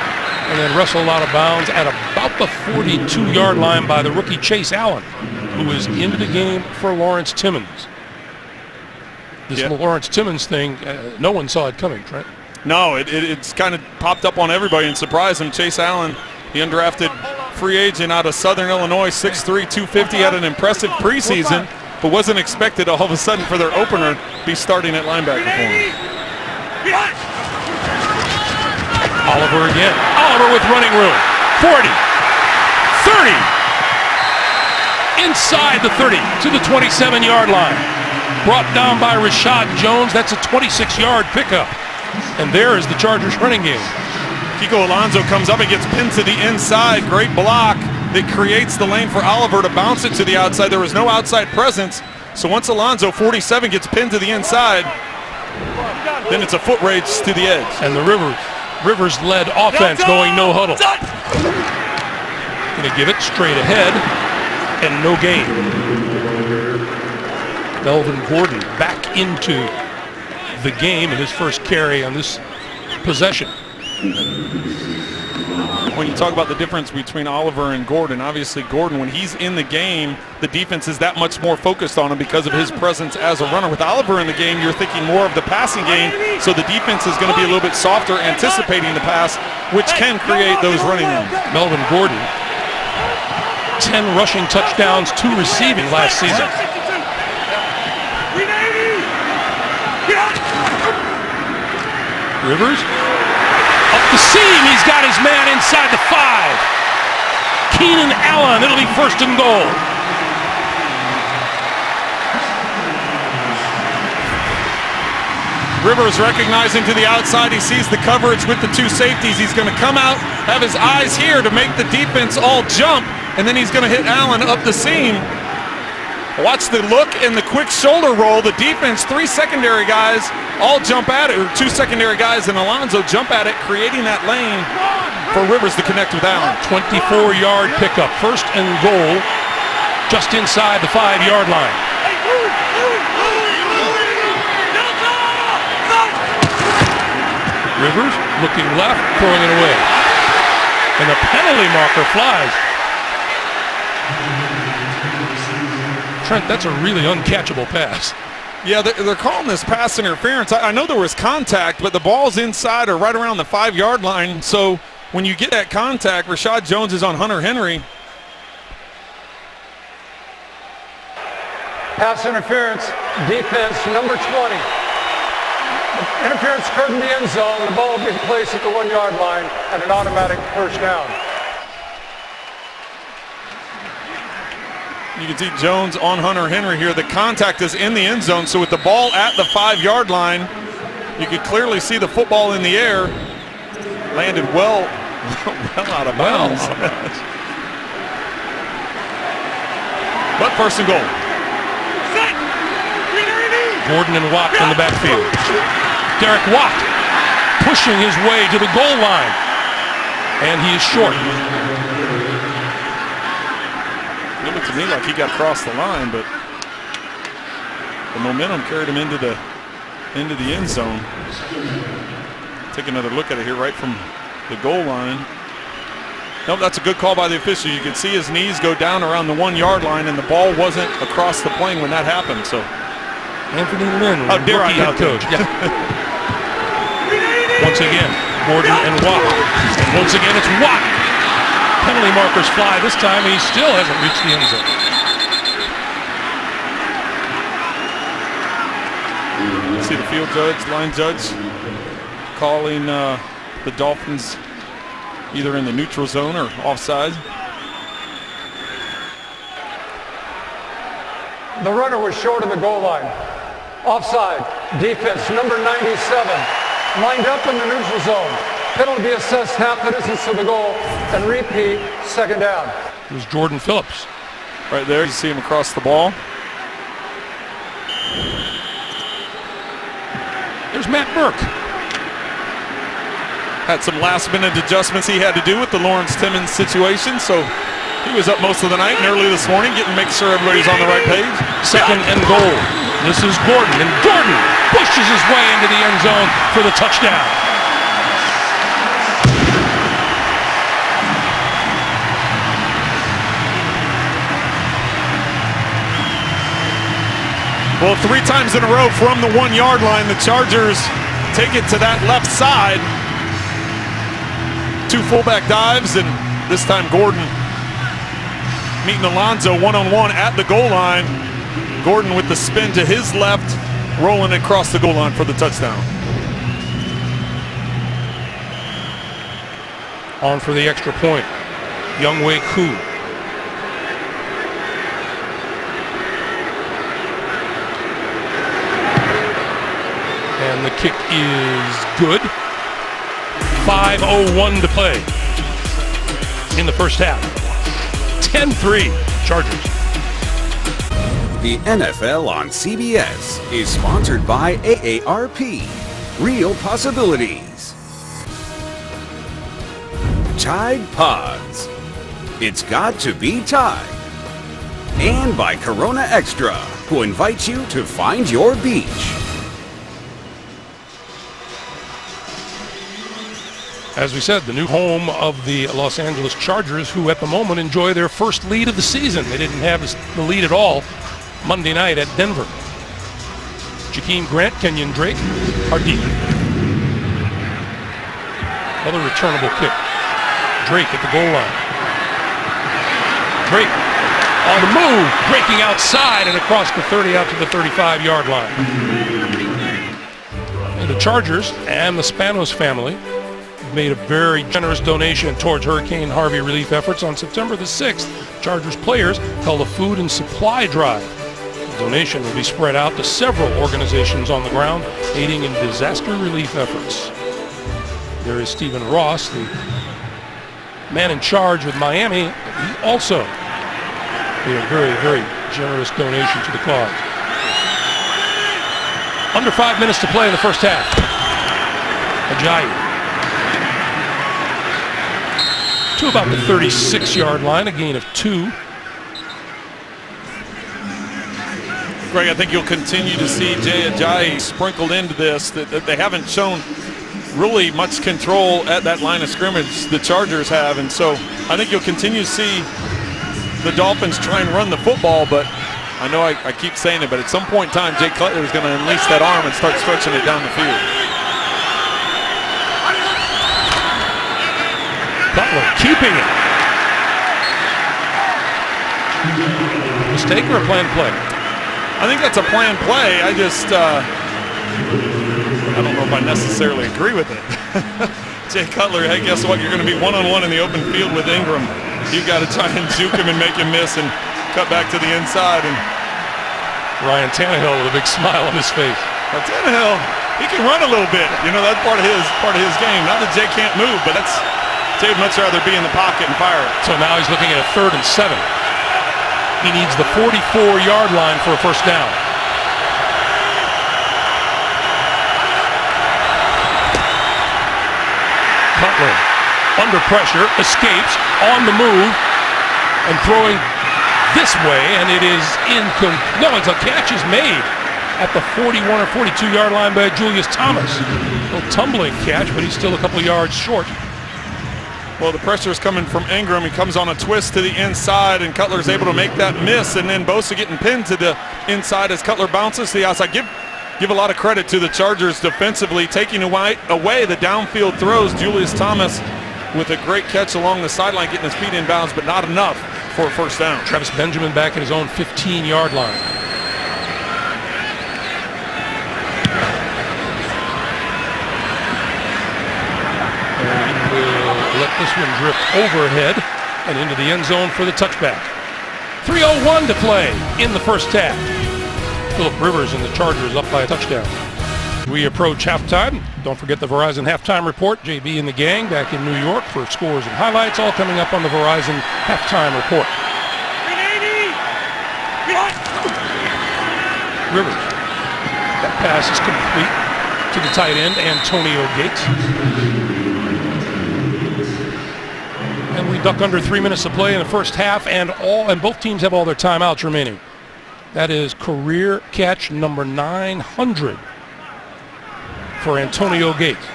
and then wrestled out of bounds at about the 42-yard line by the rookie Chase Allen, who is into the game for Lawrence Timmons. This Lawrence Timmons thing, no one saw it coming, Trent. No, it's kind of popped up on everybody and surprised him. Chase Allen, the undrafted free agent out of Southern Illinois, 6'3", 250, had an impressive preseason, but wasn't expected all of a sudden for their opener be starting at linebacker for him. Oliver again. Oliver with running room. 40, 30, inside the 30 to the 27-yard line. brought down by Rashad Jones. That's a 26-yard pickup. And there is the Chargers running game. Kiko Alonso comes up and gets pinned to the inside. Great block that creates the lane for Oliver to bounce it to the outside. There was no outside presence. So once Alonso, 47, gets pinned to the inside, then it's a foot race to the edge. And the Rivers-led offense going no huddle. Going to give it straight ahead and no gain. Melvin Gordon back into the game in his first carry on this possession. When you talk about the difference between Oliver and Gordon, obviously Gordon, when he's in the game, the defense is that much more focused on him because of his presence as a runner. With Oliver in the game, you're thinking more of the passing game, so the defense is going to be a little bit softer, anticipating the pass, which can create those running lanes. Melvin Gordon, 10 rushing touchdowns, 2 receiving last season. Rivers, up the seam, he's got his man inside the 5. Keenan Allen, it'll be first and goal. Rivers recognizing to the outside, he sees the coverage with the 2 safeties. He's going to come out, have his eyes here to make the defense all jump, and then he's going to hit Allen up the seam. Watch the look and the quick shoulder roll. The defense, 3 secondary guys all jump at it, or 2 secondary guys and Alonso jump at it, creating that lane for Rivers to connect with Allen. 24-yard pickup, first and goal, just inside the 5-yard line. Rivers looking left, throwing it away. And the penalty marker flies. Trent, that's a really uncatchable pass. Yeah, they're calling this pass interference. I know there was contact, but the ball's inside or right around the 5-yard line. So when you get that contact, Rashad Jones is on Hunter Henry. Pass interference, defense number 20. Interference occurred in the end zone. The ball will be placed at the 1-yard line and an automatic first down. You can see Jones on Hunter Henry here. The contact is in the end zone, so with the ball at the 5-yard line, you could clearly see the football in the air. Landed well out of bounds. But first and goal. Gordon and Watt in the backfield. Derek Watt pushing his way to the goal line. And he is short. It looked to me like he got across the line, but the momentum carried him into the end zone. Take another look at it here right from the goal line. Nope, that's a good call by the official. You could see his knees go down around the 1-yard line, and the ball wasn't across the plane when that happened. So Anthony Lynn, how dare I head coach. Yeah. Once again, Gordon and Watt. And once again, it's Watt. Penalty markers fly this time, and he still hasn't reached the end zone. See the field judge, line judge, calling the Dolphins either in the neutral zone or offside. The runner was short of the goal line. Offside. Defense number 97. Lined up in the neutral zone. Penalty assessed half the distance to the goal and repeat, second down. It was Jordan Phillips. Right there, you see him across the ball. There's Matt Burke. Had some last-minute adjustments he had to do with the Lawrence Timmons situation, so he was up most of the night and early this morning, make sure everybody's on the right page. Second and goal. This is Gordon, and Gordon pushes his way into the end zone for the touchdown. Well, 3 times in a row from the 1-yard line, the Chargers take it to that left side. 2 fullback dives, and this time Gordon meeting Alonso one-on-one at the goal line. Gordon with the spin to his left, rolling across the goal line for the touchdown. On for the extra point, Younghoe Koo. And the kick is good. 5:01 to play in the first half. 10-3 Chargers. The NFL on CBS is sponsored by AARP. Real possibilities. Tide Pods. It's got to be Tide. And by Corona Extra, who invites you to find your beach. As we said, the new home of the Los Angeles Chargers, who at the moment enjoy their first lead of the season. They didn't have the lead at all Monday night at Denver. Jakeem Grant, Kenyon Drake are deep. Another returnable kick. Drake at the goal line. Drake on the move, breaking outside and across the 30 out to the 35-yard line. And the Chargers and the Spanos family made a very generous donation towards Hurricane Harvey relief efforts. On September the 6th, Chargers players held a food and supply drive. The donation will be spread out to several organizations on the ground, aiding in disaster relief efforts. There is Stephen Ross, the man in charge with Miami. He also made a very, very generous donation to the cause. Under 5 minutes to play in the first half. Ajayi to about the 36-yard line, a gain of 2. Greg, I think you'll continue to see Jay Ajayi sprinkled into this. That they haven't shown really much control at that line of scrimmage, the Chargers have, and so I think you'll continue to see the Dolphins try and run the football, but I know I keep saying it, but at some point in time, Jay Cutler is going to unleash that arm and start stretching it down the field. Cutler keeping it. Mistake or a planned play? I think that's a planned play. I just, I don't know if I necessarily agree with it. Jay Cutler, hey, guess what? You're going to be one-on-one in the open field with Ingram. You've got to try and juke him and make him miss and cut back to the inside. And Ryan Tannehill with a big smile on his face. Well, Tannehill, he can run a little bit. You know, that's part of his game. Not that Jay can't move, but Jay would much rather be in the pocket and fire it. So now he's looking at a 3rd and 7. He needs the 44-yard line for a first down. Cutler under pressure, escapes, on the move, and throwing this way, and it is no, it's a catch is made at the 41 or 42-yard line by Julius Thomas. A little tumbling catch, but he's still a couple yards short. Well, the pressure is coming from Ingram. He comes on a twist to the inside, and Cutler's able to make that miss, and then Bosa getting pinned to the inside as Cutler bounces to the outside. Give a lot of credit to the Chargers defensively, taking away the downfield throws. Julius Thomas with a great catch along the sideline, getting his feet in bounds, but not enough for a first down. Travis Benjamin back at his own 15-yard line. And we'll let this one drift overhead and into the end zone for the touchback. 3:01 to play in the first half. Phillip Rivers and the Chargers up by a touchdown. We approach halftime. Don't forget the Verizon Halftime Report. JB and the gang back in New York for scores and highlights, all coming up on the Verizon Halftime Report. Rivers. That pass is complete to the tight end, Antonio Gates. And we duck under 3 minutes to play in the first half, and both teams have all their timeouts remaining. That is career catch number 900 for Antonio Gates.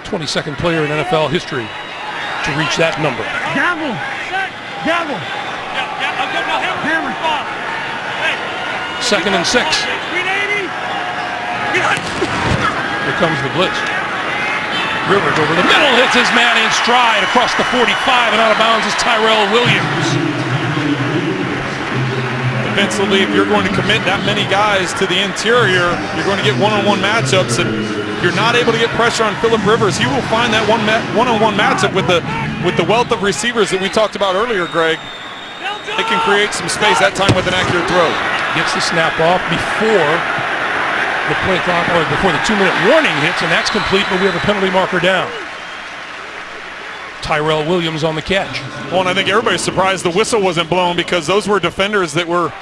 22nd player in NFL history to reach that number. Gavel! Gavel! Hammer! 2nd and 6. Here comes the blitz. Rivers over the middle, hits his man in stride across the 45, and out of bounds is Tyrell Williams. Defensively, if you're going to commit that many guys to the interior, you're going to get one-on-one matchups, and if you're not able to get pressure on Phillip Rivers, he will find that one-on-one matchup with the wealth of receivers that we talked about earlier, Greg. It can create some space that time with an accurate throw. Gets the snap off before the play clock, or before the 2-minute warning hits, and that's complete, but we have a penalty marker down. Tyrell Williams on the catch. Well, and I think everybody's surprised the whistle wasn't blown because those were defenders that were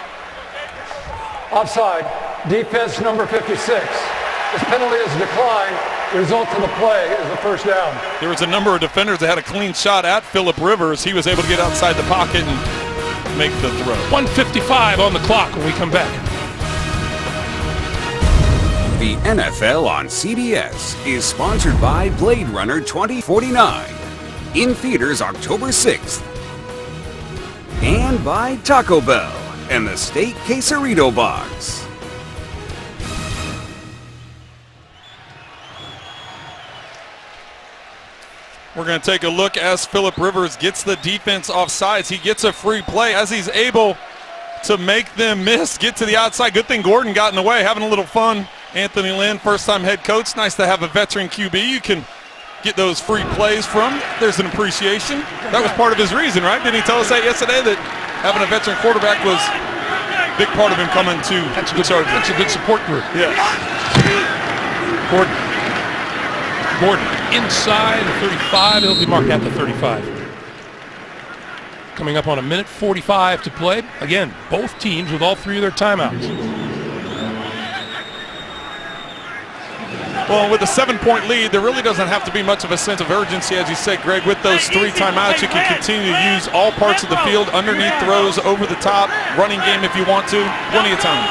Offside, defense number 56. This penalty is declined. The result of the play is a first down. There was a number of defenders that had a clean shot at Phillip Rivers. He was able to get outside the pocket and make the throw. 1:55 on the clock when we come back. The NFL on CBS is sponsored by Blade Runner 2049. In theaters October 6th. And by Taco Bell and the Steak Quesarito Box. We're going to take a look as Phillip Rivers gets the defense off sides. He gets a free play as he's able to make them miss, get to the outside. Good thing Gordon got in the way, having a little fun. Anthony Lynn, first-time head coach. Nice to have a veteran QB you can get those free plays from. There's an appreciation. That was part of his reason, right? Didn't he tell us that yesterday, that having a veteran quarterback was a big part of him coming to the Chargers? That's a good support group. Yes. Gordon inside the 35. He'll be marked at the 35. Coming up on 1:45 to play. Again, both teams with all three of their timeouts. Well, with a 7-point lead, there really doesn't have to be much of a sense of urgency, as you said, Greg. With those 3 timeouts, you can continue to use all parts of the field, underneath throws, over the top, running game if you want to. Plenty of time.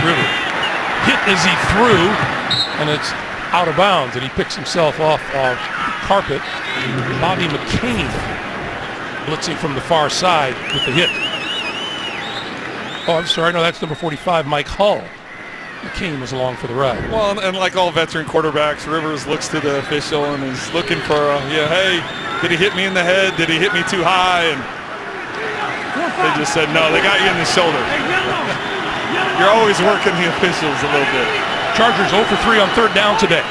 River hit as he threw, and it's out of bounds, and he picks himself off the carpet. Bobby McCain blitzing from the far side with the hit. Oh, I'm sorry. No, that's number 45, Mike Hull. McCain was along for the ride. Well, and like all veteran quarterbacks, Rivers looks to the official and is looking for hey, did he hit me in the head? Did he hit me too high? And they just said, no, they got you in the shoulder. You're always working the officials a little bit. Chargers 0 for 3 on 3rd down today.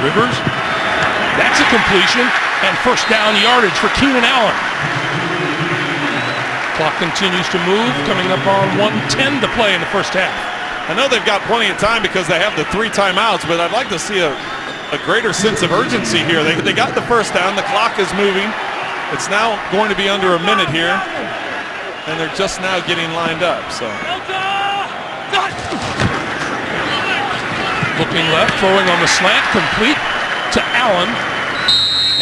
Rivers, that's a completion, and first down yardage for Keenan Allen. Clock continues to move, coming up on 1:10 to play in the first half. I know they've got plenty of time because they have the 3 timeouts, but I'd like to see a greater sense of urgency here. They got the first down. The clock is moving. It's now going to be under a minute here, and they're just now getting lined up. So, looking left, throwing on the slant, complete to Allen,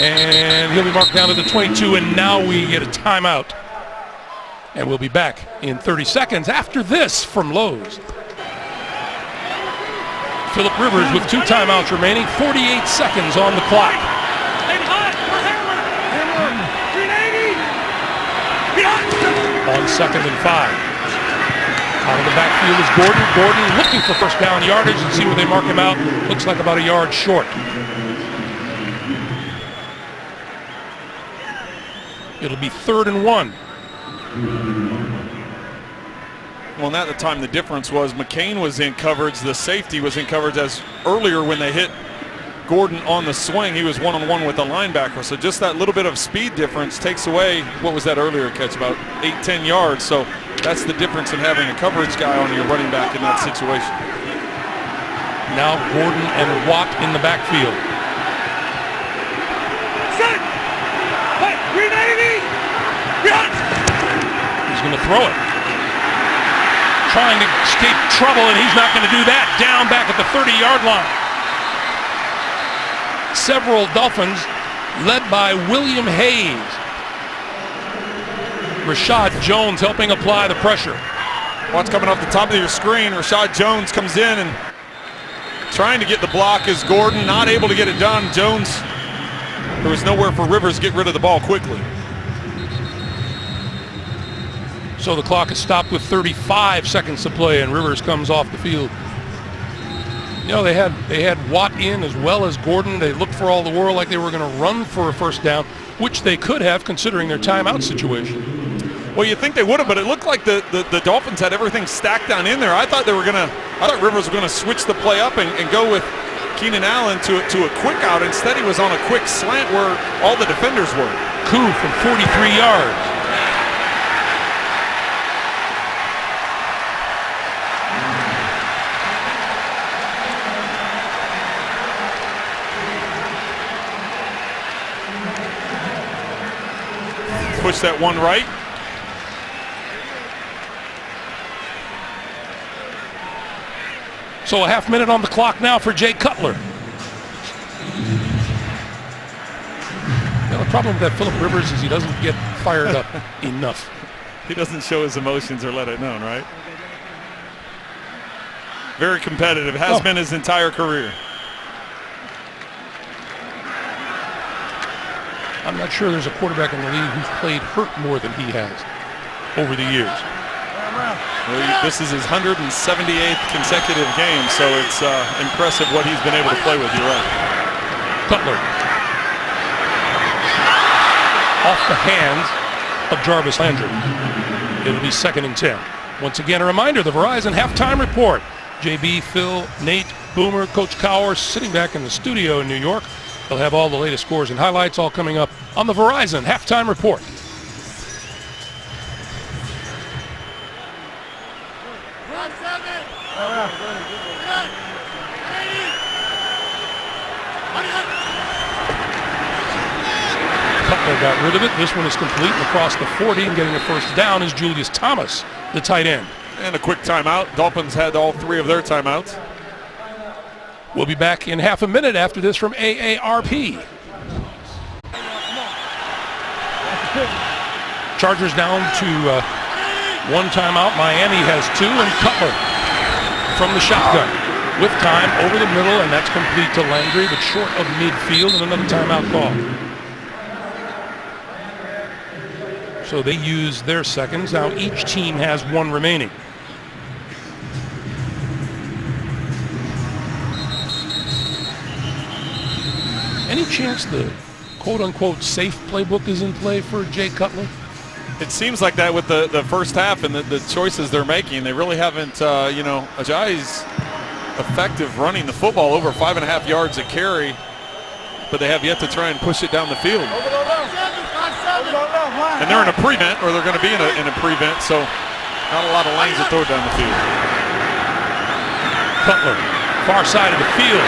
and he'll be marked down to the 22, and now we get a timeout. And we'll be back in 30 seconds after this from Lowe's. Phillip Rivers with 2 timeouts remaining, 48 seconds on the clock. On 2nd and 5. Out of the backfield is Gordon. Gordon looking for first down yardage, and see where they mark him out. Looks like about a yard short. It'll be 3rd and 1. well, and at the time the difference was McCain was in coverage, the safety was in coverage, as earlier when they hit Gordon on the swing, he was one-on-one with the linebacker. So just that little bit of speed difference takes away, what was that earlier catch, about 8-10 yards. So that's the difference in having a coverage guy on your running back in that situation. Now Gordon and Watt in the backfield. He's going to throw it. Trying to escape trouble, and he's not going to do that. Down back at the 30-yard line. Several Dolphins led by William Hayes. Rashad Jones helping apply the pressure. What's coming off the top of your screen, Rashad Jones comes in and trying to get the block is Gordon, not able to get it done. Jones, there was nowhere for Rivers to get rid of the ball quickly. So the clock is stopped with 35 seconds to play, and Rivers comes off the field. You know, they had Watt in as well as Gordon. They looked for all the world like they were going to run for a first down, which they could have considering their timeout situation. Well, you think they would have, but it looked like the Dolphins had everything stacked down in there. I thought Rivers were going to switch the play up and go with Keenan Allen to a quick out. Instead, he was on a quick slant where all the defenders were. Coup from 43 yards. Push that one right. So a half minute on the clock now for Jay Cutler. The problem with that Phillip Rivers is he doesn't get fired up enough. He doesn't show his emotions or let it known, right? Very competitive, has been his entire career. I'm not sure there's a quarterback in the league who's played hurt more than he has over the years. Well, this is his 178th consecutive game, so it's impressive what he's been able to play with. You're right. Cutler. Off the hands of Jarvis Landry. It'll be 2nd and 10. Once again, a reminder, the Verizon halftime report. JB, Phil, Nate, Boomer, Coach Cowher sitting back in the studio in New York. They'll have all the latest scores and highlights all coming up on the Verizon halftime report. Cutler got rid of it. This one is complete and across the 40, and getting a first down is Julius Thomas, the tight end. And a quick timeout. Dolphins had all 3 of their timeouts. We'll be back in half a minute after this from AARP. Chargers down to 1 timeout. Miami has 2, and Cutler from the shotgun with time over the middle, and that's complete to Landry, but short of midfield, and another timeout call. So they use their seconds. Now each team has 1 remaining. Any chance the quote-unquote safe playbook is in play for Jay Cutler? It seems like that with the first half and the choices they're making. They really haven't, Ajayi's effective running the football over 5.5 yards a carry, but they have yet to try and push it down the field. And they're in a prevent, or they're going to be in a prevent, so not a lot of lanes to throw down the field. Cutler, far side of the field.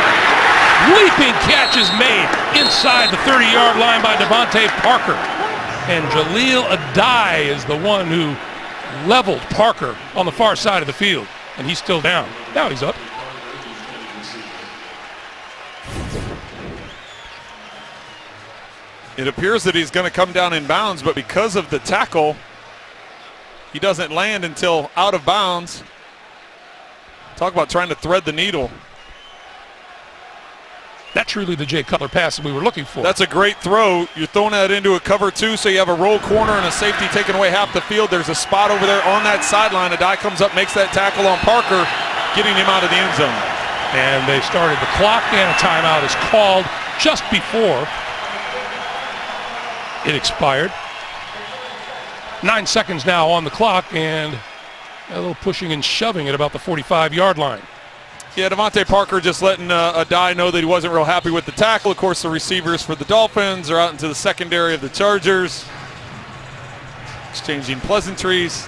Leaping catch is made inside the 30-yard line by Devontae Parker. And Jaleel Adai is the one who leveled Parker on the far side of the field. And he's still down. Now he's up. It appears that he's going to come down in bounds, but because of the tackle, he doesn't land until out of bounds. Talk about trying to thread the needle. That's really the Jay Cutler pass that we were looking for. That's a great throw. You're throwing that into a cover 2, so you have a roll corner and a safety taking away half the field. There's a spot over there on that sideline. Adai comes up, makes that tackle on Parker, getting him out of the end zone. And they started the clock, and a timeout is called just before it expired. 9 seconds now on the clock, and a little pushing and shoving at about the 45-yard line. Yeah, Devontae Parker just letting Adai know that he wasn't real happy with the tackle. Of course, the receivers for the Dolphins are out into the secondary of the Chargers, exchanging pleasantries.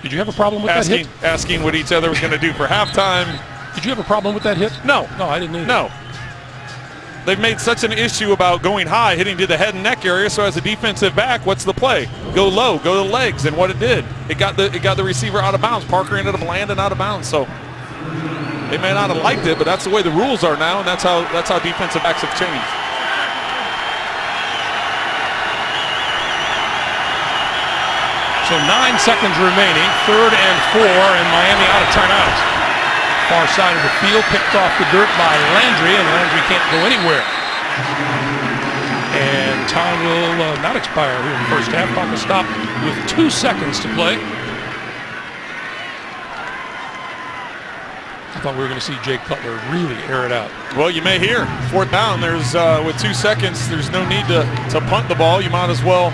Did you have a problem with that hit? Asking what each other was going to do for halftime. Did you have a problem with that hit? No. No, I didn't either. No. They've made such an issue about going high, hitting to the head and neck area, so as a defensive back, what's the play? Go low, go to the legs, and what it did, it got the receiver out of bounds. Parker ended up landing out of bounds, so they may not have liked it, but that's the way the rules are now, and that's how defensive backs have changed. So 9 seconds remaining, 3rd and 4, and Miami out of timeouts. Far side of the field, picked off the dirt by Landry, and Landry can't go anywhere. And time will not expire here in the first half. Clock will stop with 2 seconds to play. I thought we were going to see Jay Cutler really air it out. Well, you may hear 4th down. There's with 2 seconds, there's no need to punt the ball. You might as well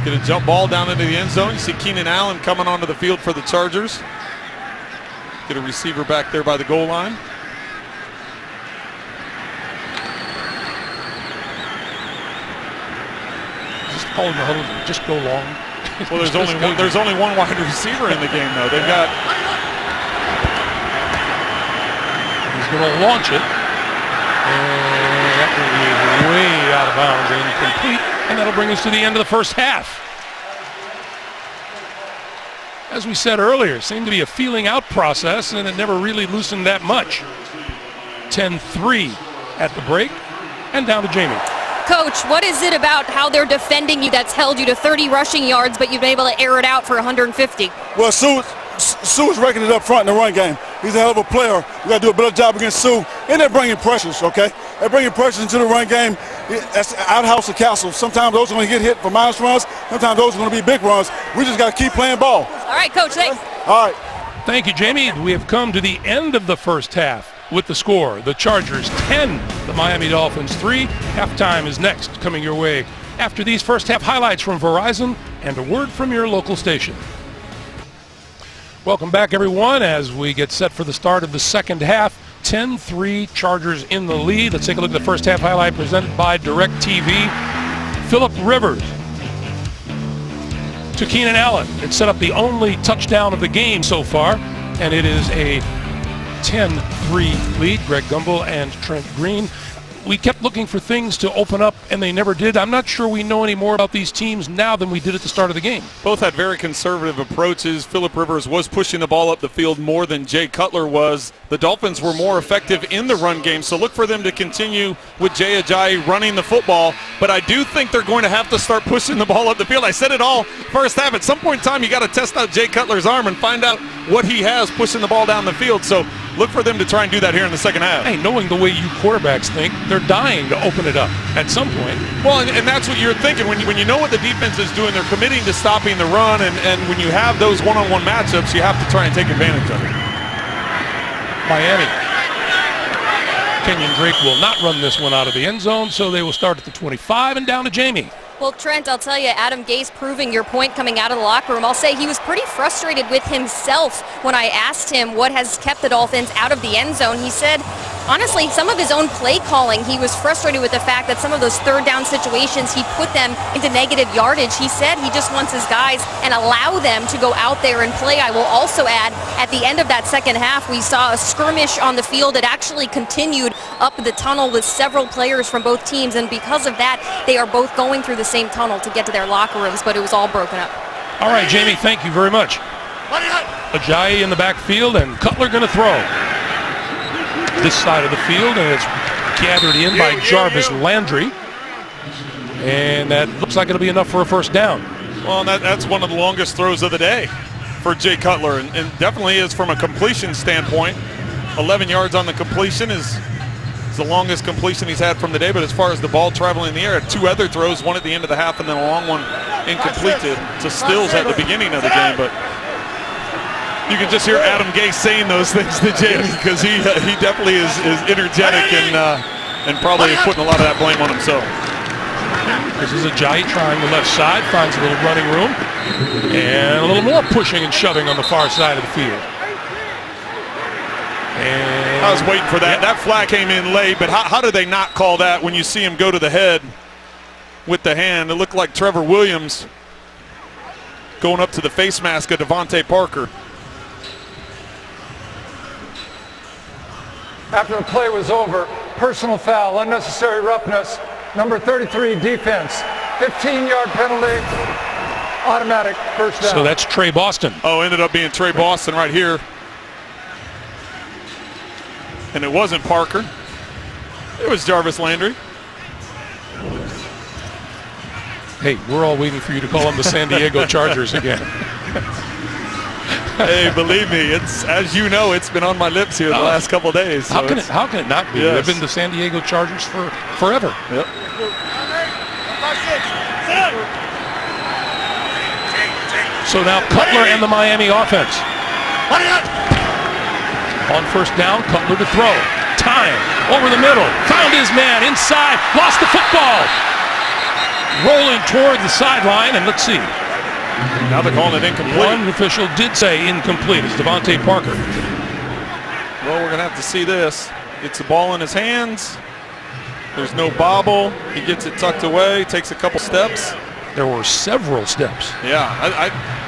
get a jump ball down into the end zone. You see Keenan Allen coming onto the field for the Chargers. Get a receiver back there by the goal line. just call in the huddle and just go long. Well, there's only one wide receiver in the game, though. They've got. He's going to launch it. And that will be way out of bounds and incomplete. And that'll bring us to the end of the first half. As we said earlier, it seemed to be a feeling out process, and it never really loosened that much. 10-3 at the break, and down to Jamie. Coach, what is it about how they're defending you that's held you to 30 rushing yards, but you've been able to air it out for 150? Well, Sue is wrecking it up front in the run game. He's a hell of a player. We got to do a better job against Sue. And they're bringing pressures, okay? They're bringing pressures into the run game. That's outhouse or castle. Sometimes those are going to get hit for minus runs. Sometimes those are going to be big runs. We just got to keep playing ball. All right, Coach, thanks. All right. Thank you, Jamie. We have come to the end of the first half with the score. The Chargers 10, the Miami Dolphins 3. Halftime is next, coming your way after these first half highlights from Verizon and a word from your local station. Welcome back, everyone, as we get set for the start of the second half. 10-3, Chargers in the lead. Let's take a look at the first half highlight presented by DirecTV. Phillip Rivers to Keenan Allen. It set up the only touchdown of the game so far, and it is a 10-3 lead. Greg Gumbel and Trent Green. We kept looking for things to open up, and they never did. I'm not sure we know any more about these teams now than we did at the start of the game. Both had very conservative approaches. Phillip Rivers was pushing the ball up the field more than Jay Cutler was. The Dolphins were more effective in the run game, so look for them to continue with Jay Ajayi running the football. But I do think they're going to have to start pushing the ball up the field. I said it all first half. At some point in time, you got to test out Jay Cutler's arm and find out what he has pushing the ball down the field. So look for them to try and do that here in the second half. Hey, knowing the way you quarterbacks think, they're dying to open it up at some point. Well, and that's what you're thinking. When you know what the defense is doing, they're committing to stopping the run, and when you have those one-on-one matchups, you have to try and take advantage of it. Miami. Kenyon Drake will not run this one out of the end zone, so they will start at the 25 and down to Jamie. Well, Trent, I'll tell you, Adam Gase proving your point coming out of the locker room. I'll say he was pretty frustrated with himself when I asked him what has kept the Dolphins out of the end zone. He said, honestly, some of his own play calling, he was frustrated with the fact that some of those third down situations, he put them into negative yardage. He said he just wants his guys and allow them to go out there and play. I will also add, at the end of that second half, we saw a skirmish on the field. It actually continued up the tunnel with several players from both teams, and because of that, they are both going through the same tunnel to get to their locker rooms, but it was all broken up. All right, Jamie, thank you very much. Ajayi in the backfield, and Cutler going to throw. This side of the field, and it's gathered in by Jarvis Landry. And that looks like it'll be enough for a first down. Well, that's one of the longest throws of the day for Jay Cutler, and definitely is from a completion standpoint. 11 yards on the completion is the longest completion he's had from the day, but as far as the ball traveling in the air, two other throws, one at the end of the half and then a long one incomplete to Stills at the beginning of the game. But you can just hear Adam Gase saying those things to Jamie, because he definitely is energetic and probably putting a lot of that blame on himself. This is Ajayi trying the left side, finds a little running room, and a little more pushing and shoving on the far side of the field. And I was waiting for that. That flag came in late, but how did they not call that when you see him go to the head with the hand? It looked like Trevor Williams going up to the face mask of Devontae Parker. After the play was over, personal foul, unnecessary roughness, number 33 defense, 15-yard penalty, automatic first down. So that's Trey Boston. Oh, ended up being Trey Boston right here. And it wasn't Parker. It was Jarvis Landry. Hey, we're all waiting for you to call them the San Diego Chargers again. Hey, believe me, it's, as you know, it's been on my lips here the last couple of days. So how can it not be? Yes. They've been the San Diego Chargers for forever. Yep. So now Cutler and the Miami offense. On first down, Cutler to throw. Time, over the middle, found his man inside, lost the football. Rolling toward the sideline, and let's see. Now they're calling it incomplete. One official did say incomplete. It's Devontae Parker. Well, we're going to have to see this. Gets the ball in his hands. There's no bobble. He gets it tucked away, takes a couple steps. There were several steps. Yeah,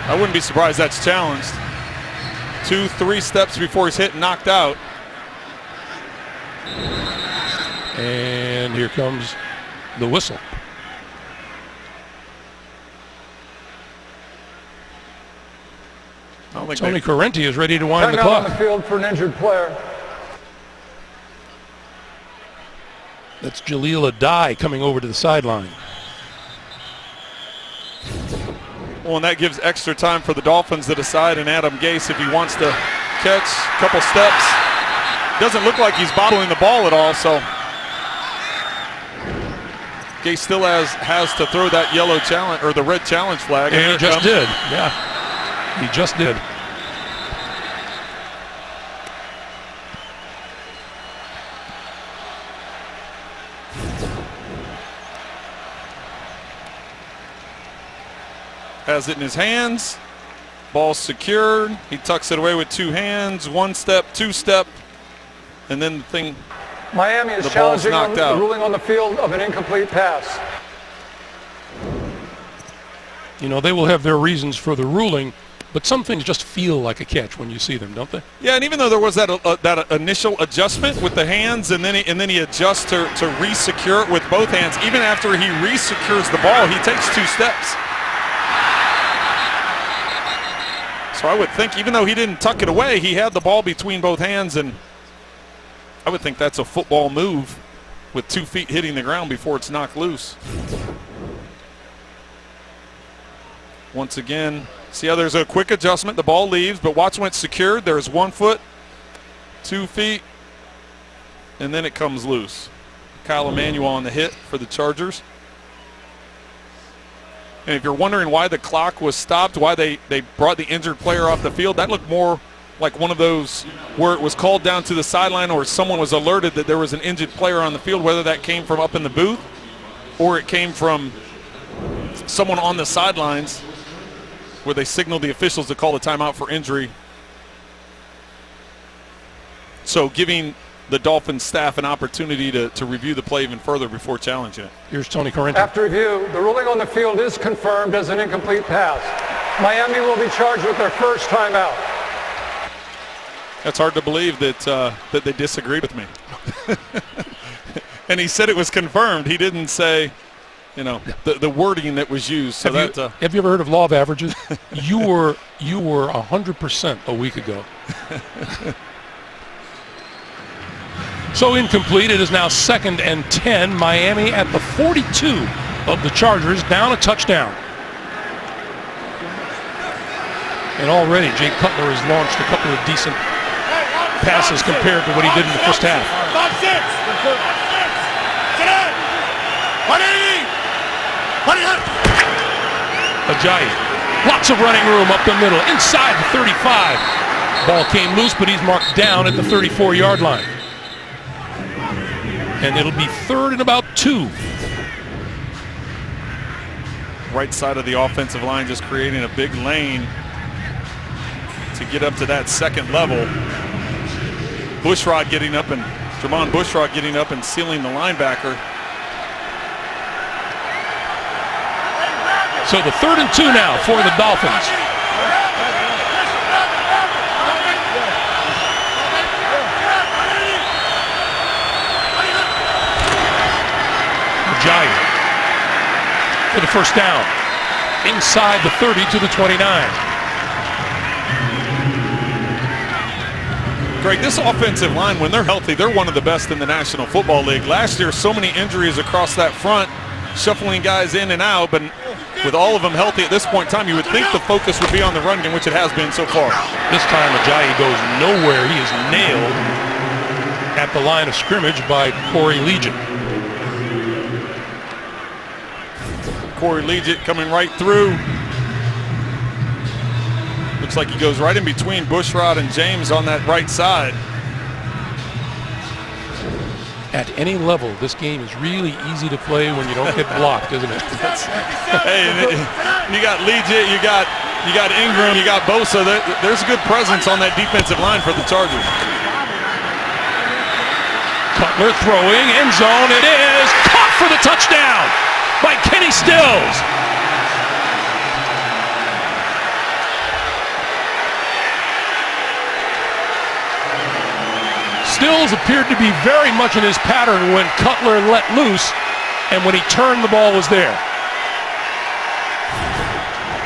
I wouldn't be surprised that's challenged. 2-3 steps before he's hit and knocked out. And here comes the whistle. Tony Correnti is ready to wind the Timeout clock. on the field for an injured player. That's Jaleel Adai coming over to the sideline. Well, and that gives extra time for the Dolphins to decide, and Adam Gase, if he wants to catch a couple steps. Doesn't look like he's bobbling the ball at all, so Gase still has to throw that yellow challenge, or the red challenge flag. And he just did. Yeah, he just did. Has it in his hands. Ball secured. He tucks it away with 2 hands. 1 step, 2 step, and then the thing. Miami is The ball's challenging knocked out. the ruling on the field of an incomplete pass. You know, they will have their reasons for the ruling, but some things just feel like a catch when you see them, don't they? Yeah, and even though there was that initial adjustment with the hands, and then he adjusts to re-secure it with both hands. Even after he re-secures the ball, he takes 2 steps. So I would think, even though he didn't tuck it away, he had the ball between both hands, and I would think that's a football move with 2 feet hitting the ground before it's knocked loose. Once again, see how there's a quick adjustment. The ball leaves, but watch when it's secured. There's 1 foot, 2 feet, and then it comes loose. Kyle Emanuel on the hit for the Chargers. And if you're wondering why the clock was stopped, why they brought the injured player off the field, that looked more like one of those where it was called down to the sideline or someone was alerted that there was an injured player on the field, whether that came from up in the booth or it came from someone on the sidelines where they signaled the officials to call the timeout for injury. So giving the Dolphins staff an opportunity to review the play even further before challenging it. Here's Tony Correnti. After review, the ruling on the field is confirmed as an incomplete pass. Miami will be charged with their first timeout. That's hard to believe that they disagreed with me. And he said it was confirmed. He didn't say, you know, the wording that was used. So have you ever heard of law of averages? you were 100% a week ago. So incomplete. It is now 2nd and 10. Miami at the 42 of the Chargers, down a touchdown. And already Jay Cutler has launched a couple of decent passes compared to what he did in the first half. 5-6. Sit down. 180. Ajayi. Lots of running room up the middle, inside the 35. Ball came loose, but he's marked down at the 34-yard line. And it'll be 3rd and about 2. Right side of the offensive line just creating a big lane to get up to that second level. Bushrod getting up and Jermon Bushrod getting up and sealing the linebacker. So the 3rd and 2 now for the Dolphins. Ajayi for the first down. Inside the 30 to the 29. Greg, this offensive line, when they're healthy, they're one of the best in the National Football League. Last year, so many injuries across that front, shuffling guys in and out, but with all of them healthy at this point in time, you would think the focus would be on the run game, which it has been so far. This time Ajayi goes nowhere. He is nailed at the line of scrimmage by Corey Leggett. Corey Leggett coming right through. Looks like he goes right in between Bushrod and James on that right side. At any level, this game is really easy to play when you don't get blocked, isn't it? Hey, and you got Leggett, you got Ingram, you got Bosa. There's a good presence on that defensive line for the Chargers. Cutler throwing, end zone, it is caught for the touchdown by Kenny Stills. Stills appeared to be very much in his pattern when Cutler let loose, and when he turned, the ball was there.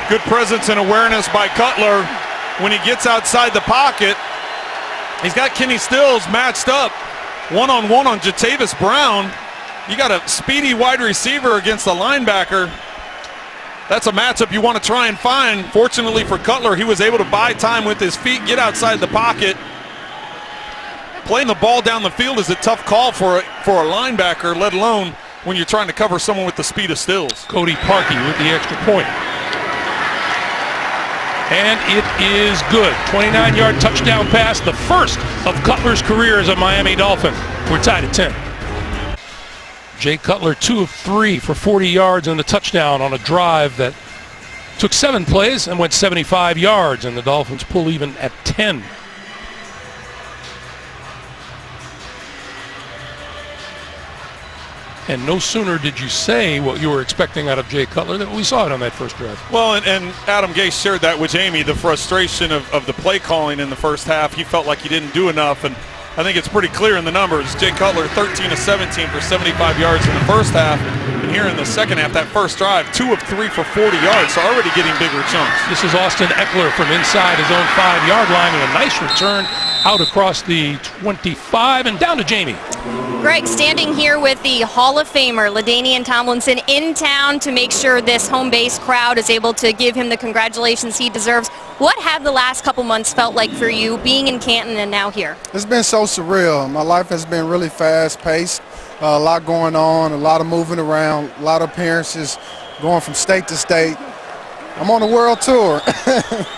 Good presence and awareness by Cutler when he gets outside the pocket. He's got Kenny Stills matched up one-on-one on Jatavis Brown. You got a speedy wide receiver against a linebacker. That's a matchup you want to try and find. Fortunately for Cutler, he was able to buy time with his feet, get outside the pocket. Playing the ball down the field is a tough call for a linebacker, let alone when you're trying to cover someone with the speed of Stills. Cody Parkey with the extra point. And it is good. 29-yard touchdown pass, the first of Cutler's career as a Miami Dolphin. We're tied at 10. Jay Cutler, 2 of 3 for 40 yards and a touchdown on a drive that took 7 plays and went 75 yards, and the Dolphins pull even at 10. And no sooner did you say what you were expecting out of Jay Cutler than we saw it on that first drive. Well, and Adam Gase shared that with Jamie, the frustration of the play calling in the first half. He felt like he didn't do enough, and I think it's pretty clear in the numbers. Jay Cutler, 13 of 17 for 75 yards in the first half. And here in the second half, that first drive, 2 of 3 for 40 yards, so already getting bigger chunks. This is Austin Eckler from inside his own 5-yard line, and a nice return out across the 25 and down to Jamie. Greg, standing here with the Hall of Famer, LaDainian Tomlinson, in town to make sure this home base crowd is able to give him the congratulations he deserves. What have the last couple months felt like for you, being in Canton and now here? It's been so surreal. My life has been really fast-paced, a lot going on, a lot of moving around, a lot of appearances, going from state to state. I'm on a world tour.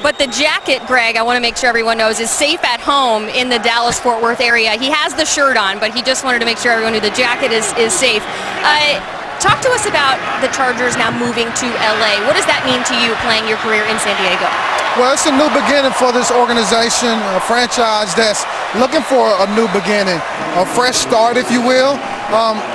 But the jacket, Greg, I want to make sure everyone knows, is safe at home in the Dallas-Fort Worth area. He has the shirt on, but he just wanted to make sure everyone knew the jacket is safe. Talk to us about the Chargers now moving to LA. What does that mean to you playing your career in San Diego? Well, it's a new beginning for this organization, a franchise that's looking for a new beginning, a fresh start, if you will.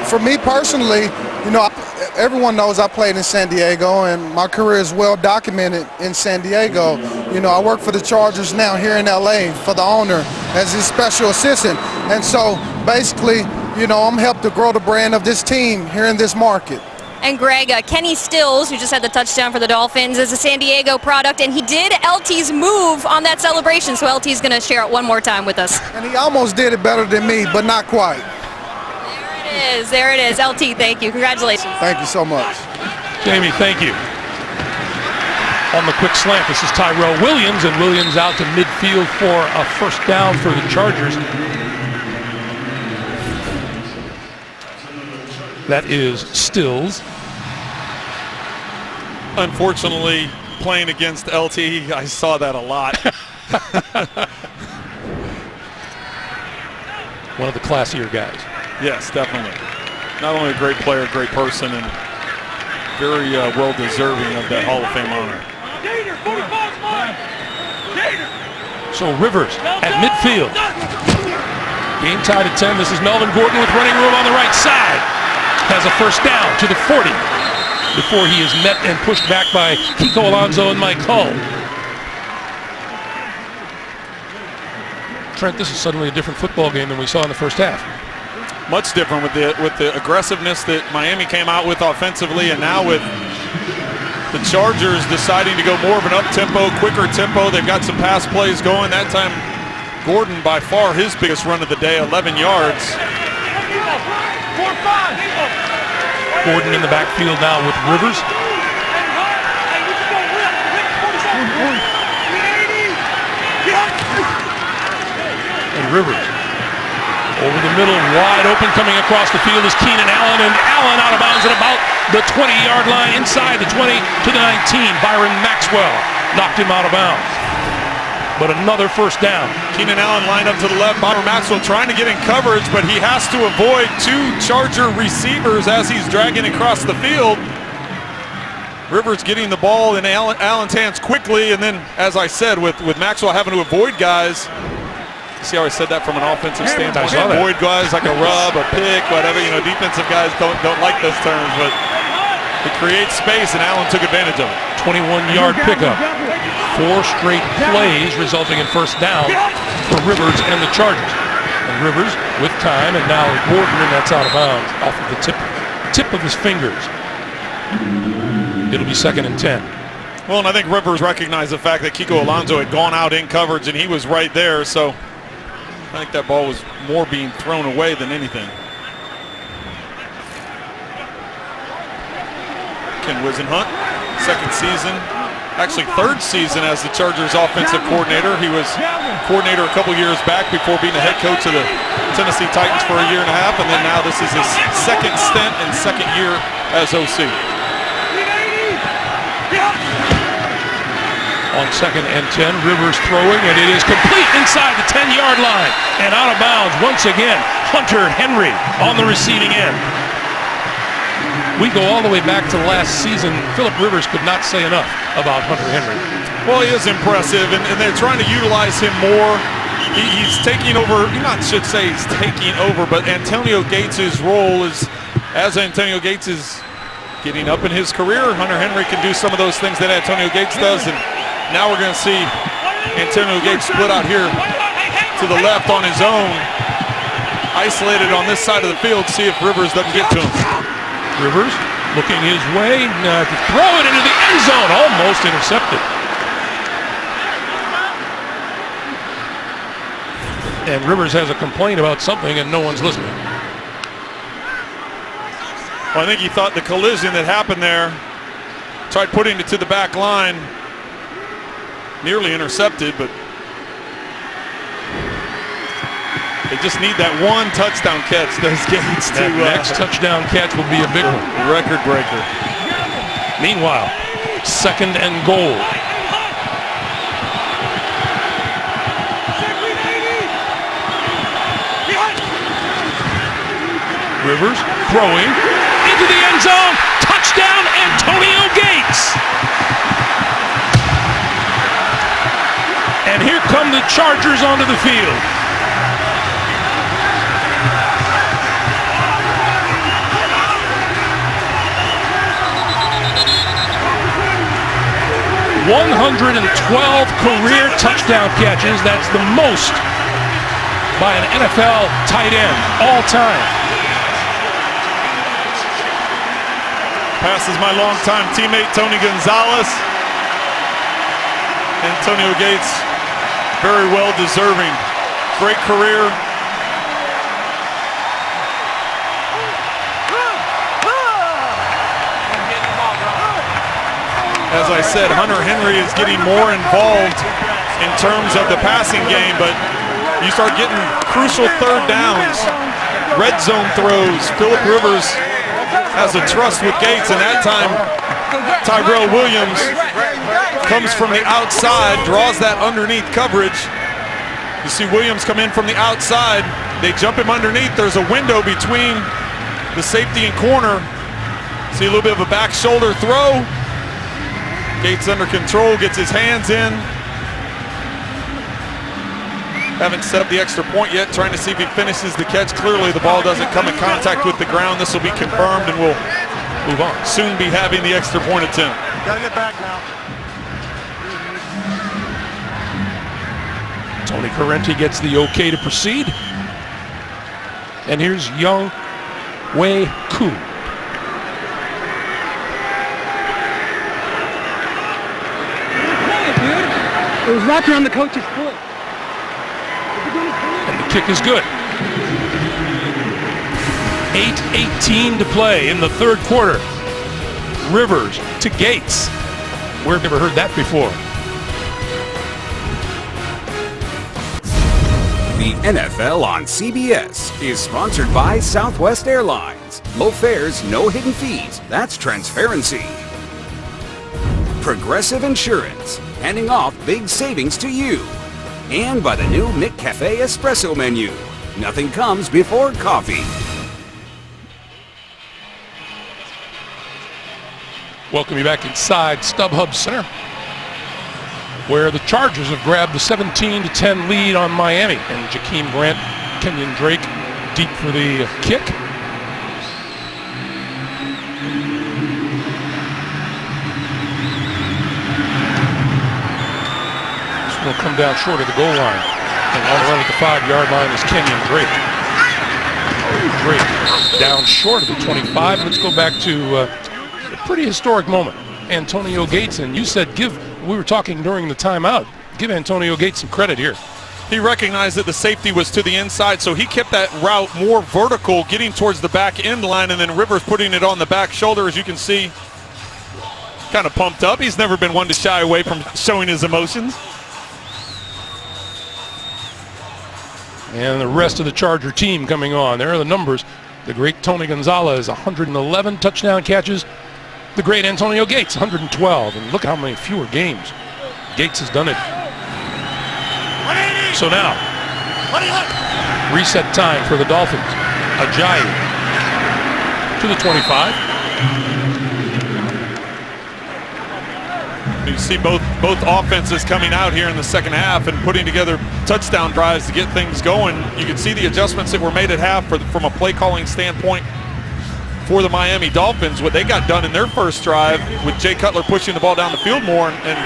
For me personally, you know, everyone knows I played in San Diego, and my career is well documented in San Diego. You know, I work for the Chargers now here in LA for the owner as his special assistant. And so basically, you know, I'm helped to grow the brand of this team here in this market. And Greg, Kenny Stills, who just had the touchdown for the Dolphins, is a San Diego product, and he did LT's move on that celebration, so LT's going to share it one more time with us. And he almost did it better than me, but not quite. There it is. LT, thank you. Congratulations. Thank you so much. Jamie, thank you. On the quick slant, this is Tyrell Williams, and Williams out to midfield for a first down for the Chargers. That is Stills. Unfortunately, playing against LT, I saw that a lot. One of the classier guys. Yes, definitely. Not only a great player, great person, and very well deserving of that Hall of Fame honor. So Rivers at midfield. Game tied at 10. This is Melvin Gordon with running room on the right side. Has a first down to the 40 before he is met and pushed back by Kiko Alonso and Mike Hull. Trent, this is suddenly a different football game than we saw in the first half. Much different with the aggressiveness that Miami came out with offensively, and now with the Chargers deciding to go more of an up-tempo, quicker tempo. They've got some pass plays going. That time, Gordon by far his biggest run of the day, 11 yards. Gordon in the backfield now with Rivers. And Rivers over the middle, wide open, coming across the field is Keenan Allen, and Allen out of bounds at about the 20-yard line, inside the 20 to the 19. Byron Maxwell knocked him out of bounds. But another first down. Keenan Allen lined up to the left. Byron Maxwell trying to get in coverage, but he has to avoid 2 Charger receivers as he's dragging across the field. Rivers getting the ball in Allen's hands quickly, and then, as I said, with Maxwell having to avoid guys. See how I said that from an offensive standpoint? Avoid guys like a rub, a pick, whatever. You know, defensive guys don't like those terms, but it creates space, and Allen took advantage of it. 21-yard pickup. 4 straight plays resulting in first down for Rivers and the Chargers. And Rivers with time, and now Gordon, and that's out of bounds off of the tip of his fingers. It'll be 2nd and 10. Well, and I think Rivers recognized the fact that Kiko Alonso had gone out in coverage and he was right there, so I think that ball was more being thrown away than anything. Ken Wisenhunt, 2nd season, actually 3rd season as the Chargers offensive coordinator. He was coordinator a couple years back before being the head coach of the Tennessee Titans for a year and a half, and then now this is his 2nd stint and 2nd year as OC. On 2nd and 10, Rivers throwing, and it is complete inside the 10-yard line and out of bounds once again. Hunter Henry on the receiving end. We go all the way back to last season. Philip Rivers could not say enough about Hunter Henry. Well, he is impressive, and they're trying to utilize him more. He's taking over, I should say he's taking over, but Antonio Gates' role is, as Antonio Gates is getting up in his career, Hunter Henry can do some of those things that Antonio Gates does, and now we're going to see Antonio Gates split out here to the left on his own, isolated on this side of the field, see if Rivers doesn't get to him. Rivers looking his way, to throw it into the end zone, almost intercepted. And Rivers has a complaint about something and no one's listening. Well, I think he thought the collision that happened there, tried putting it to the back line, nearly intercepted, but they just need that one touchdown catch, those Gates. That next touchdown catch will be a big one. Record breaker. Meanwhile, 2nd and goal. Rivers throwing into the end zone. Touchdown, Antonio Gates. And here come the Chargers onto the field. $112 career touchdown catches. That's the most by an NFL tight end all time. Passes my longtime teammate Tony Gonzalez. Antonio Gates, very well deserving. Great career. As I said, Hunter Henry is getting more involved in terms of the passing game, but you start getting crucial 3rd downs, red zone throws. Philip Rivers has a trust with Gates, and that time Tyrell Williams comes from the outside, draws that underneath coverage. You see Williams come in from the outside. They jump him underneath. There's a window between the safety and corner. See a little bit of a back shoulder throw. Gates under control, gets his hands in. Haven't set up the extra point yet, trying to see if he finishes the catch. Clearly the ball doesn't come in contact with the ground. This will be confirmed and we'll move on. Soon be having the extra point attempt. Gotta get back now. Tony Correnti gets the okay to proceed. And here's Young Wei Koo. It was wrapped around the coach's foot. And the kick is good. 8:18 to play in the 3rd quarter. Rivers to Gates. We've never heard that before. The NFL on CBS is sponsored by Southwest Airlines. Low fares, no hidden fees. That's transparency. Progressive Insurance, handing off big savings to you. And by the new McCafe Espresso menu. Nothing comes before coffee. Welcome you back inside StubHub Center, where the Chargers have grabbed the 17-10 lead on Miami. And Jakeem Grant, Kenyon Drake deep for the kick. Will come down short of the goal line. And on the run at the 5-yard line is Kenyon Drake. Drake down short of the 25. Let's go back to a pretty historic moment. Antonio Gates, and you said we were talking during the timeout, give Antonio Gates some credit here. He recognized that the safety was to the inside, so he kept that route more vertical, getting towards the back end line, and then Rivers putting it on the back shoulder, as you can see. Kind of pumped up. He's never been one to shy away from showing his emotions. And the rest of the Charger team coming on. There are the numbers. The great Tony Gonzalez, 111 touchdown catches. The great Antonio Gates, 112. And look how many fewer games Gates has done it. So now, reset time for the Dolphins. Ajayi to the 25. You see both offenses coming out here in the second half and putting together touchdown drives to get things going. You can see the adjustments that were made at half from a play calling standpoint for the Miami Dolphins. What they got done in their first drive with Jay Cutler pushing the ball down the field more, and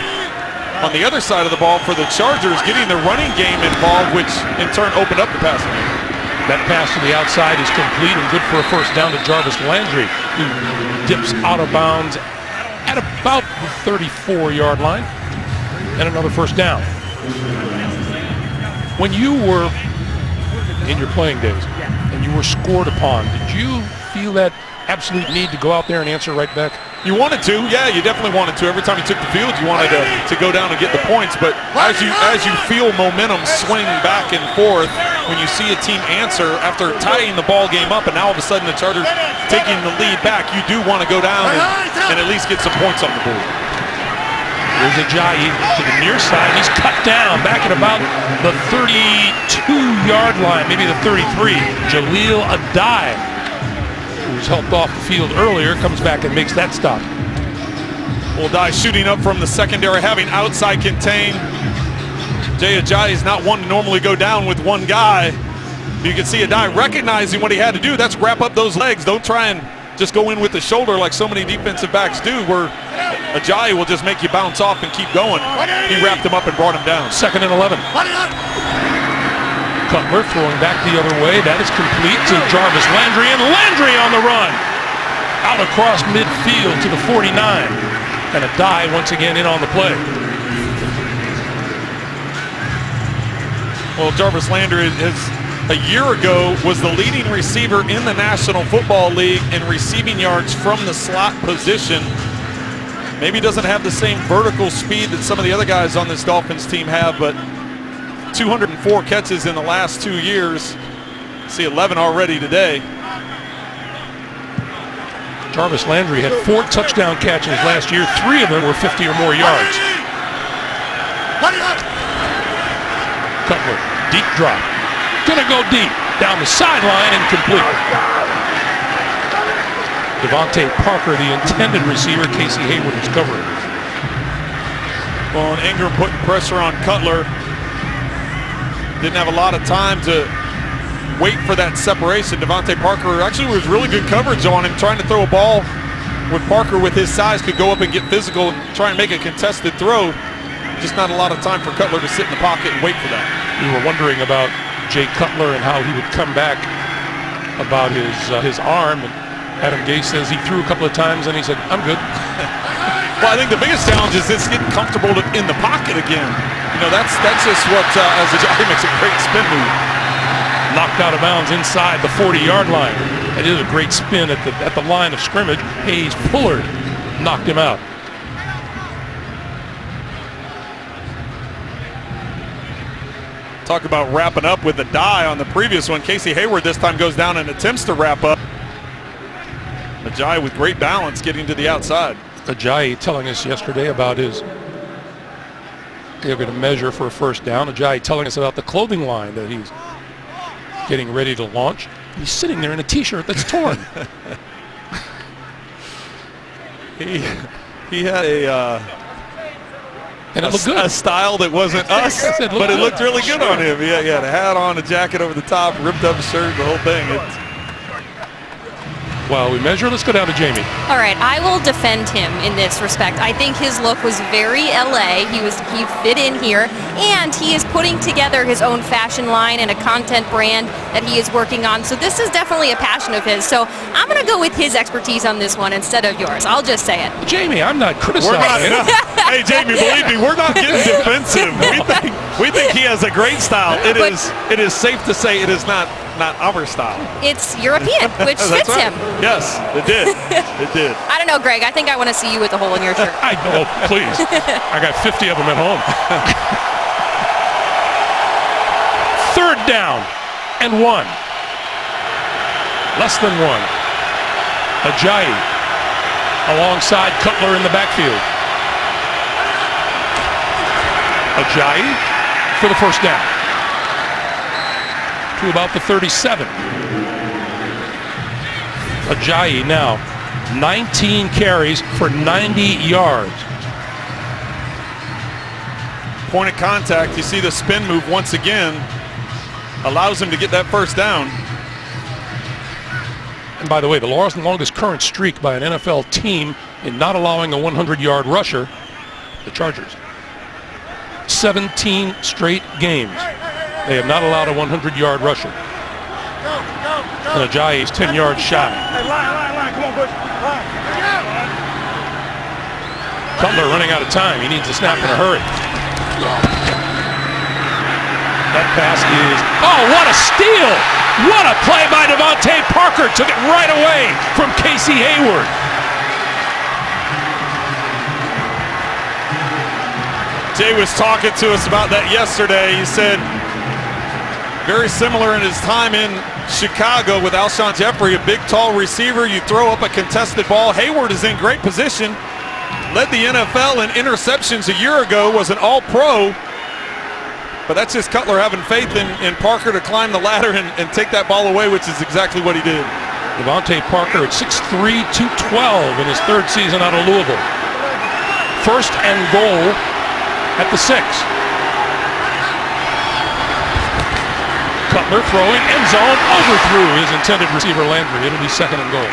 on the other side of the ball for the Chargers getting the running game involved, which in turn opened up the passing game. That pass to the outside is complete and good for a first down to Jarvis Landry, who dips out of bounds at about the 34-yard line, and another first down. When you were in your playing days and you were scored upon, did you feel that absolute need to go out there and answer right back? You wanted to, yeah, you definitely wanted to. Every time you took the field, you wanted to go down and get the points. But as you feel momentum swing back and forth, when you see a team answer after tying the ball game up, and now all of a sudden the Chargers taking the lead back, you do want to go down and at least get some points on the board. Here's Ajayi to the near side. He's cut down back at about the 32-yard line, maybe the 33. Jaleel Adai, who was helped off the field earlier, comes back and makes that stop. Well, Adai shooting up from the secondary, having outside contain. Jay Ajayi is not one to normally go down with one guy. You can see Adai recognizing what he had to do. That's wrap up those legs. Don't try and just go in with the shoulder like so many defensive backs do, where Ajayi will just make you bounce off and keep going. He wrapped him up and brought him down. 2nd and 11. Cutler throwing back the other way. That is complete to Jarvis Landry, and Landry on the run. Out across midfield to the 49. And Adai once again in on the play. Well, Jarvis Landry a year ago was the leading receiver in the National Football League in receiving yards from the slot position. Maybe doesn't have the same vertical speed that some of the other guys on this Dolphins team have, but 204 catches in the last 2 years. See 11 already today. Jarvis Landry had 4 touchdown catches last year. 3 of them were 50 or more yards. Cutler, deep drop. Gonna go deep, down the sideline and complete. Devontae Parker, the intended receiver. Casey Hayward is covering. Well, and Ingram putting pressure on Cutler. Didn't have a lot of time to wait for that separation. Devontae Parker actually was really good coverage on him, trying to throw a ball with Parker with his size, could go up and get physical and try and make a contested throw. Just not a lot of time for Cutler to sit in the pocket and wait for that. We were wondering about Jay Cutler and how he would come back, about his arm. And Adam Gase says he threw a couple of times and he said, I'm good. Well, I think the biggest challenge is just getting comfortable in the pocket again. You know, that's just what, as Ajayi makes a great spin move. Knocked out of bounds inside the 40-yard line. It is a great spin at the line of scrimmage. Hayes Pullard knocked him out. Talk about wrapping up with the die on the previous one. Casey Hayward this time goes down and attempts to wrap up. Ajayi with great balance getting to the outside. Ajayi telling us yesterday about they're going to measure for a first down. Ajayi telling us about the clothing line that he's getting ready to launch. He's sitting there in a t-shirt that's torn. He had a style that wasn't us, but it looked really good on him. He had a hat on, a jacket over the top, ripped up shirt, the whole thing. While we measure, let's go down to Jamie. All right, I will defend him in this respect. I think his look was very LA. He fit in here, and he is putting together his own fashion line and a content brand that he is working on. So this is definitely a passion of his. So I'm going to go with his expertise on this one instead of yours. I'll just say it. Jamie, I'm not criticizing. Hey, Jamie, believe me, we're not getting defensive. We think he has a great style. It is safe to say it is not our style. It's European, which fits right. him. Yes, it did. It did. I don't know, Greg. I think I want to see you with a hole in your shirt. I know, please. I got 50 of them at home. 3rd down and 1. Less than 1. Ajayi alongside Cutler in the backfield. Ajayi for the first down. To about the 37. Ajayi now 19 carries for 90 yards. Point of contact, you see the spin move once again, allows him to get that first down. And by the way, the longest current streak by an NFL team in not allowing a 100-yard rusher, the Chargers. 17 straight games. They have not allowed a 100-yard rusher. And Ajayi is 10 yards shy. Hey, line. Come on, Bush. Line. Cutler running out of time. He needs a snap in a hurry. That pass is, oh, what a steal! What a play by Devontae Parker. Took it right away from Casey Hayward. Jay was talking to us about that yesterday. He said, very similar in his time in Chicago with Alshon Jeffrey, a big, tall receiver. You throw up a contested ball. Hayward is in great position. Led the NFL in interceptions a year ago, was an all-pro. But that's just Cutler having faith in Parker to climb the ladder and take that ball away, which is exactly what he did. Devontae Parker at 6'3", 212 in his 3rd season out of Louisville. 1st and goal at the 6. Cutler throwing, end zone, overthrew his intended receiver Landry. It'll be 2nd and goal.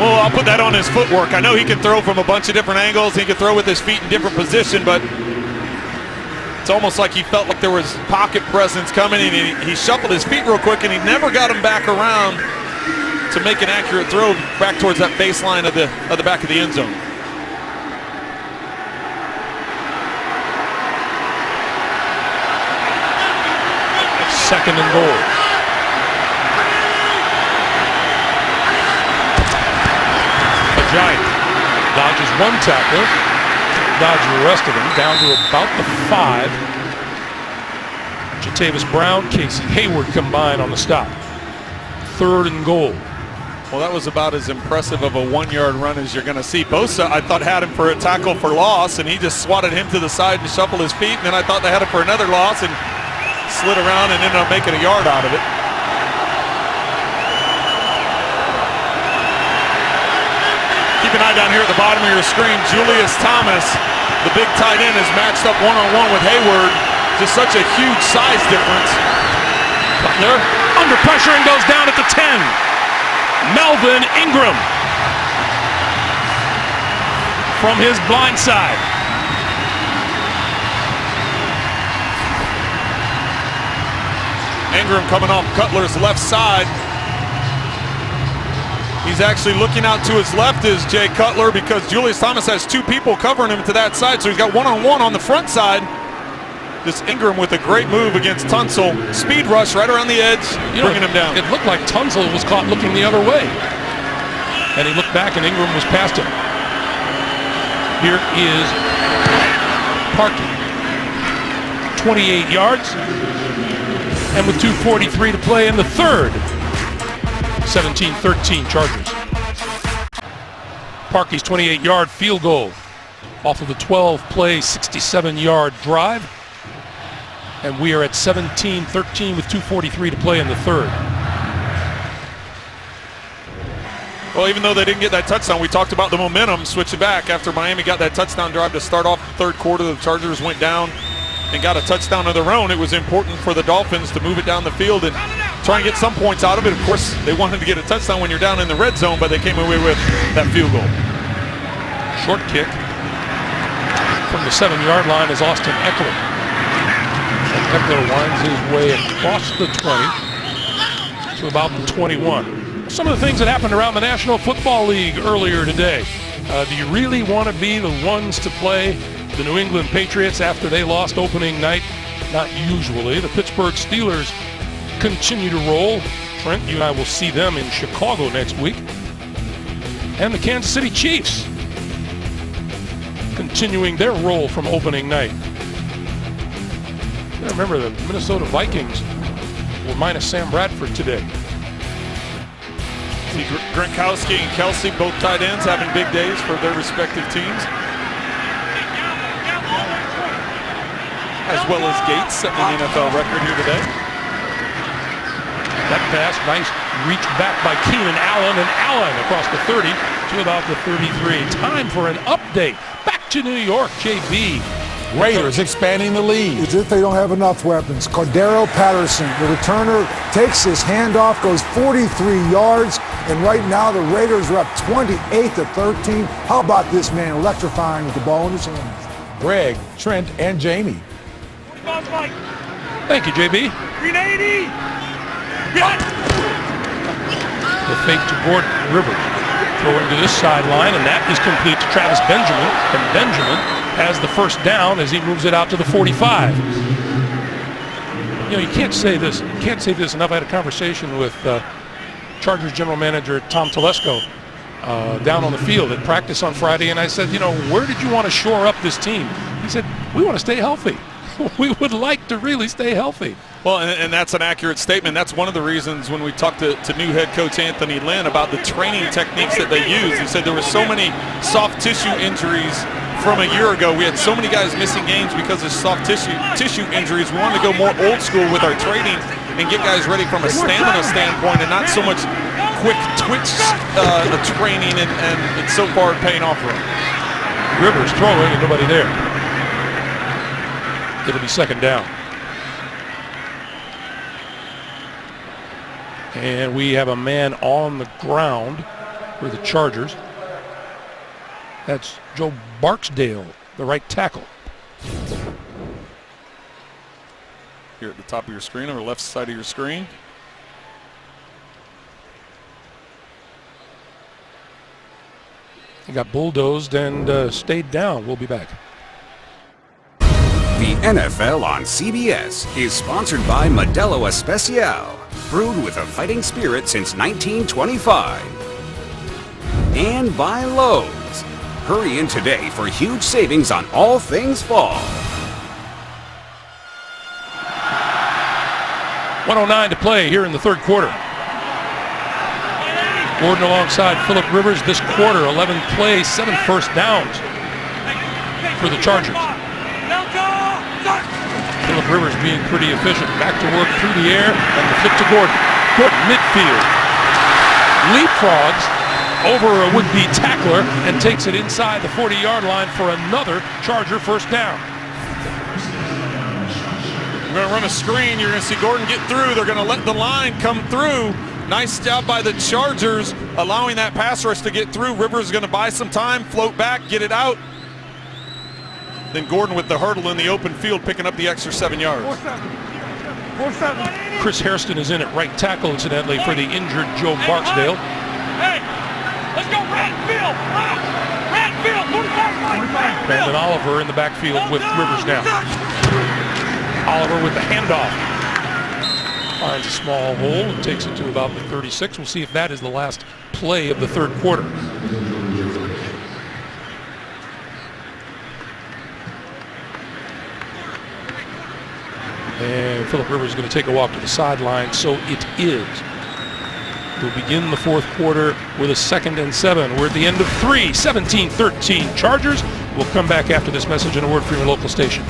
Well, I'll put that on his footwork. I know he can throw from a bunch of different angles. He can throw with his feet in different position, but it's almost like he felt like there was pocket presence coming, and he shuffled his feet real quick, and he never got him back around to make an accurate throw back towards that baseline of the back of the end zone. Second and goal. Ajayi dodges 1 tackler, dodges the rest of them, down to about the 5. Jatavis Brown, Casey Hayward combine on the stop. 3rd and goal. Well, that was about as impressive of a 1-yard run as you're going to see. Bosa, I thought, had him for a tackle for loss, and he just swatted him to the side and shuffled his feet, and then I thought they had him for another loss and slid around and ended up making a yard out of it. Keep an eye down here at the bottom of your screen. Julius Thomas, the big tight end, is matched up one-on-one with Hayward. Just such a huge size difference. Cutler under pressure and goes down at the 10. Melvin Ingram from his blind side. Ingram coming off Cutler's left side. He's actually looking out to his left is Jay Cutler, because Julius Thomas has 2 people covering him to that side, so he's got one-on-one on the front side. This Ingram with a great move against Tunsil. Speed rush right around the edge, bringing him down. It looked like Tunsil was caught looking the other way. And he looked back and Ingram was past him. Here is Parkey. 28 yards. And with 2:43 to play in the 3rd. 17-13 Chargers. Parkey's 28-yard field goal off of the 12-play, 67-yard drive. And we are at 17-13 with 2:43 to play in the 3rd. Well, even though they didn't get that touchdown, we talked about the momentum switching back after Miami got that touchdown drive to start off the 3rd quarter. The Chargers went down and got a touchdown of their own. It was important for the Dolphins to move it down the field and try and get some points out of it. Of course, they wanted to get a touchdown when you're down in the red zone, but they came away with that field goal. Short kick from the 7-yard line is Austin Eckler. And Eckler winds his way across the 20 to about the 21. Some of the things that happened around the National Football League earlier today. Do you really want to be the ones to play the New England Patriots after they lost opening night? Not usually. The Pittsburgh Steelers continue to roll. Trent, you and I will see them in Chicago next week. And the Kansas City Chiefs continuing their roll from opening night. I remember the Minnesota Vikings were minus Sam Bradford today. See Gronkowski and Kelsey, both tight ends, having big days for their respective teams. As well as Gates setting an NFL record here today. That pass, nice reach back by Keenan Allen, and Allen across the 30 to about the 33. Time for an update. Back to New York, JB. Raiders expanding the lead. As if they don't have enough weapons. Cordero Patterson, the returner, takes his handoff, goes 43 yards, and right now the Raiders are up 28-13. How about this man electrifying with the ball in his hands? Greg, Trent, and Jamie. Thank you, JB. 380. The fake to Gordon Rivers. Throwing to this sideline, and that is complete to Travis Benjamin. And Benjamin has the first down as he moves it out to the 45. You know, you can't say this enough. I had a conversation with Chargers general manager Tom Telesco down on the field at practice on Friday, and I said, you know, where did you want to shore up this team? He said, we want to stay healthy. We would like to really stay healthy. Well, and that's an accurate statement. That's one of the reasons when we talked to new head coach Anthony Lynn about the training techniques that they use. He said there were so many soft tissue injuries from a year ago. We had so many guys missing games because of soft tissue injuries. We wanted to go more old school with our training and get guys ready from a stamina standpoint and not so much quick twitch training, and it's so far paying off for him. Rivers throwing and nobody there. It'll be second down. And we have a man on the ground for the Chargers. That's Joe Barksdale, the right tackle. Here at the top of your screen, or left side of your screen. He got bulldozed and stayed down. We'll be back. The NFL on CBS is sponsored by Modelo Especial, brewed with a fighting spirit since 1925. And by Lowe's. Hurry in today for huge savings on all things fall. 1:09 to play here in the third quarter. Gordon alongside Phillip Rivers this quarter. 11 plays, 7 first downs for the Chargers. Phillip Rivers being pretty efficient. Back to work through the air, and the flip to Gordon. Gordon midfield. Leapfrogs over a would-be tackler and takes it inside the 40-yard line for another Charger first down. We're going to run a screen. You're going to see Gordon get through. They're going to let the line come through. Nice job by the Chargers allowing that pass rush to get through. Rivers is going to buy some time, float back, get it out. Then Gordon with the hurdle in the open field, picking up the extra 7 yards. 4-7. Chris Hairston is in at right tackle, incidentally, for the injured Joe Barksdale. Hey, let's go Ratfield. Ratfield, 45. Brandon Oliver in the backfield with Rivers now. Oliver with the handoff. Finds a small hole and takes it to about the 36. We'll see if that is the last play of the third quarter. And Phillip Rivers is going to take a walk to the sideline, so it is. We'll begin the fourth quarter with a 2nd and 7. We're at the end of 3, 17-13 Chargers. We'll come back after this message and a word from your local station.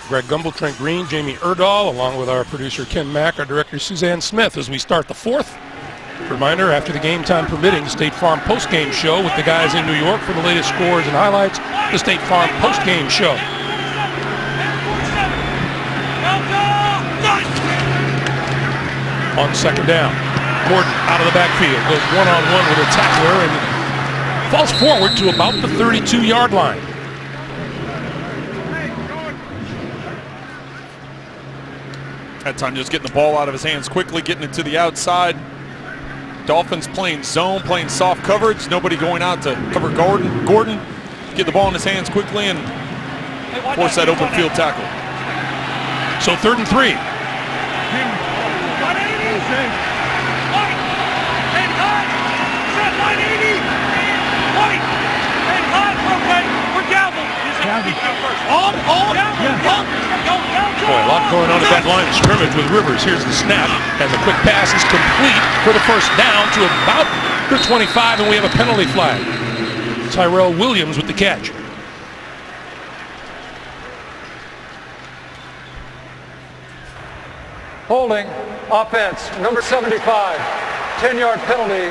Greg Gumbel, Trent Green, Jamie Erdahl, along with our producer Ken Mack, our director Suzanne Smith, as we start the fourth. Reminder, after the game time permitting, State Farm postgame show with the guys in New York for the latest scores and highlights. The State Farm postgame show. on second down. Gordon out of the backfield, goes one-on-one with a tackler and falls forward to about the 32-yard line. That time just getting the ball out of his hands quickly, getting it to the outside. Dolphins playing zone, playing soft coverage. Nobody going out to cover Gordon. Get the ball in his hands quickly and force that open field tackle. So 3rd and 3. Boy, a lot going on at that line of scrimmage with Rivers. Here's the snap, and the quick pass is complete for the first down to about the 25, and we have a penalty flag. Tyrell Williams with the catch. Holding, offense, number 75, 10-yard penalty,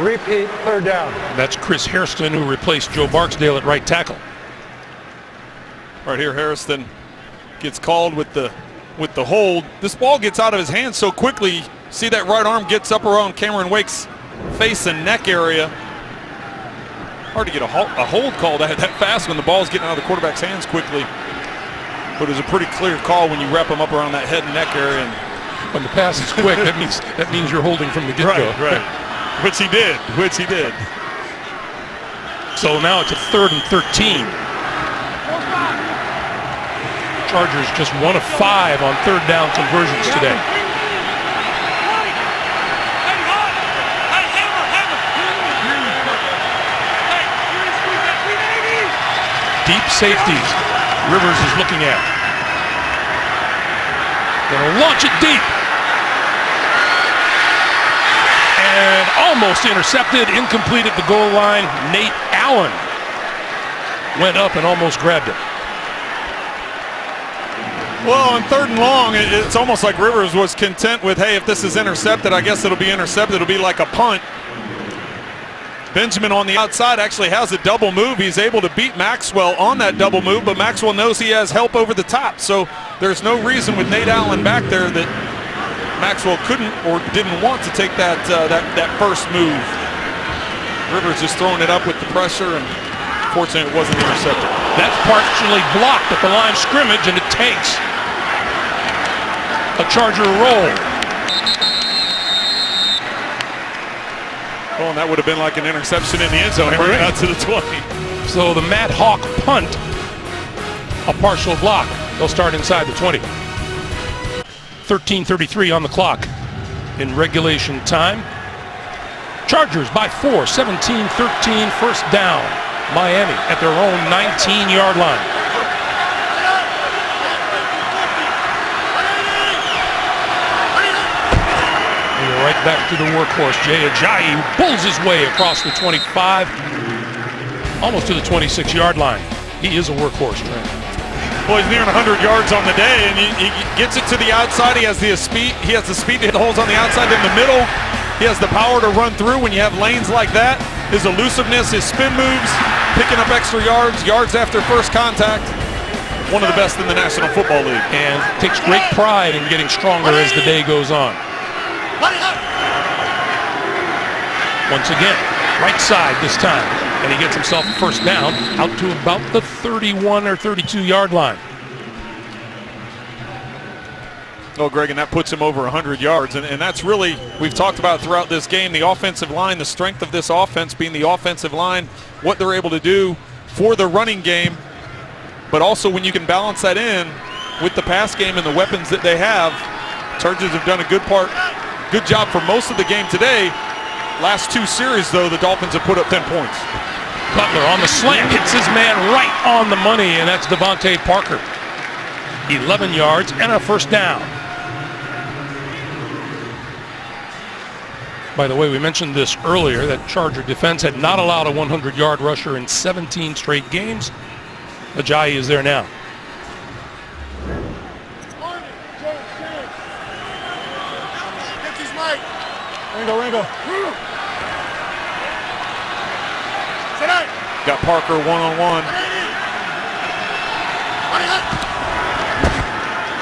repeat, 3rd down. That's Chris Hairston, who replaced Joe Barksdale at right tackle. Right here, Hairston gets called with the hold. This ball gets out of his hands so quickly. See that right arm gets up around Cameron Wake's face and neck area. Hard to get a hold call that fast when the ball's getting out of the quarterback's hands quickly. But it was a pretty clear call when you wrap him up around that head and neck area. And when the pass is quick, that means you're holding from the get-go. Right. Which he did. So now it's a 3rd and 13. Chargers just 1 of 5 on 3rd down conversions today. Deep safeties. Rivers is looking at. Gonna launch it deep. And almost intercepted, incomplete at the goal line. Nate Allen went up and almost grabbed it. Well, on 3rd and long, it's almost like Rivers was content with, hey, if this is intercepted, I guess it'll be intercepted. It'll be like a punt. Benjamin on the outside actually has a double move. He's able to beat Maxwell on that double move, but Maxwell knows he has help over the top. So there's no reason with Nate Allen back there that Maxwell couldn't or didn't want to take that first move. Rivers just throwing it up with the pressure, and fortunately it wasn't intercepted. That's partially blocked at the line of scrimmage, and it takes a Charger roll. Well, and that would have been like an interception in the end zone. Right out to the 20. So the Matt Hawk punt, a partial block. They'll start inside the 20. 13:33 on the clock in regulation time. Chargers by 4, 17-13, first down. Miami at their own 19-yard line. Right back to the workhorse, Jay Ajayi, who pulls his way across the 25, almost to the 26-yard line. He is a workhorse, Trent. Well, he's nearing 100 yards on the day, and he gets it to the outside. He has the speed. He has the speed to hit the holes on the outside. In the middle, he has the power to run through when you have lanes like that. His elusiveness, his spin moves, picking up extra yards after first contact. One of the best in the National Football League. And takes great pride in getting stronger as the day goes on. Once again, right side this time, and he gets himself a first down out to about the 31 or 32-yard line. Oh, Greg, and that puts him over 100 yards, and that's really, we've talked about throughout this game, the offensive line, the strength of this offense being the offensive line, what they're able to do for the running game, but also when you can balance that in with the pass game and the weapons that they have. Chargers have done a good job for most of the game today. Last 2 series, though, the Dolphins have put up 10 points. Butler on the slant, hits his man right on the money, and that's Devontae Parker. 11 yards and a first down. By the way, we mentioned this earlier, that Charger defense had not allowed a 100-yard rusher in 17 straight games. Ajayi is there now. Ringo. Got Parker one-on-one.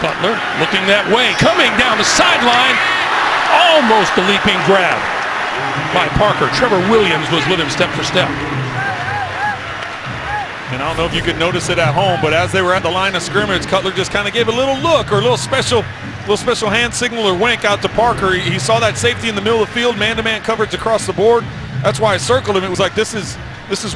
Butler looking that way, coming down the sideline, Almost a leaping grab by Parker. Trevor Williams was with him step for step. And I don't know if you could notice it at home, but as they were at the line of scrimmage, Cutler just kind of gave a little look or a little special hand signal or wink out to Parker. He saw that safety in the middle of the field, man-to-man coverage across the board. That's why I circled him. It was like this is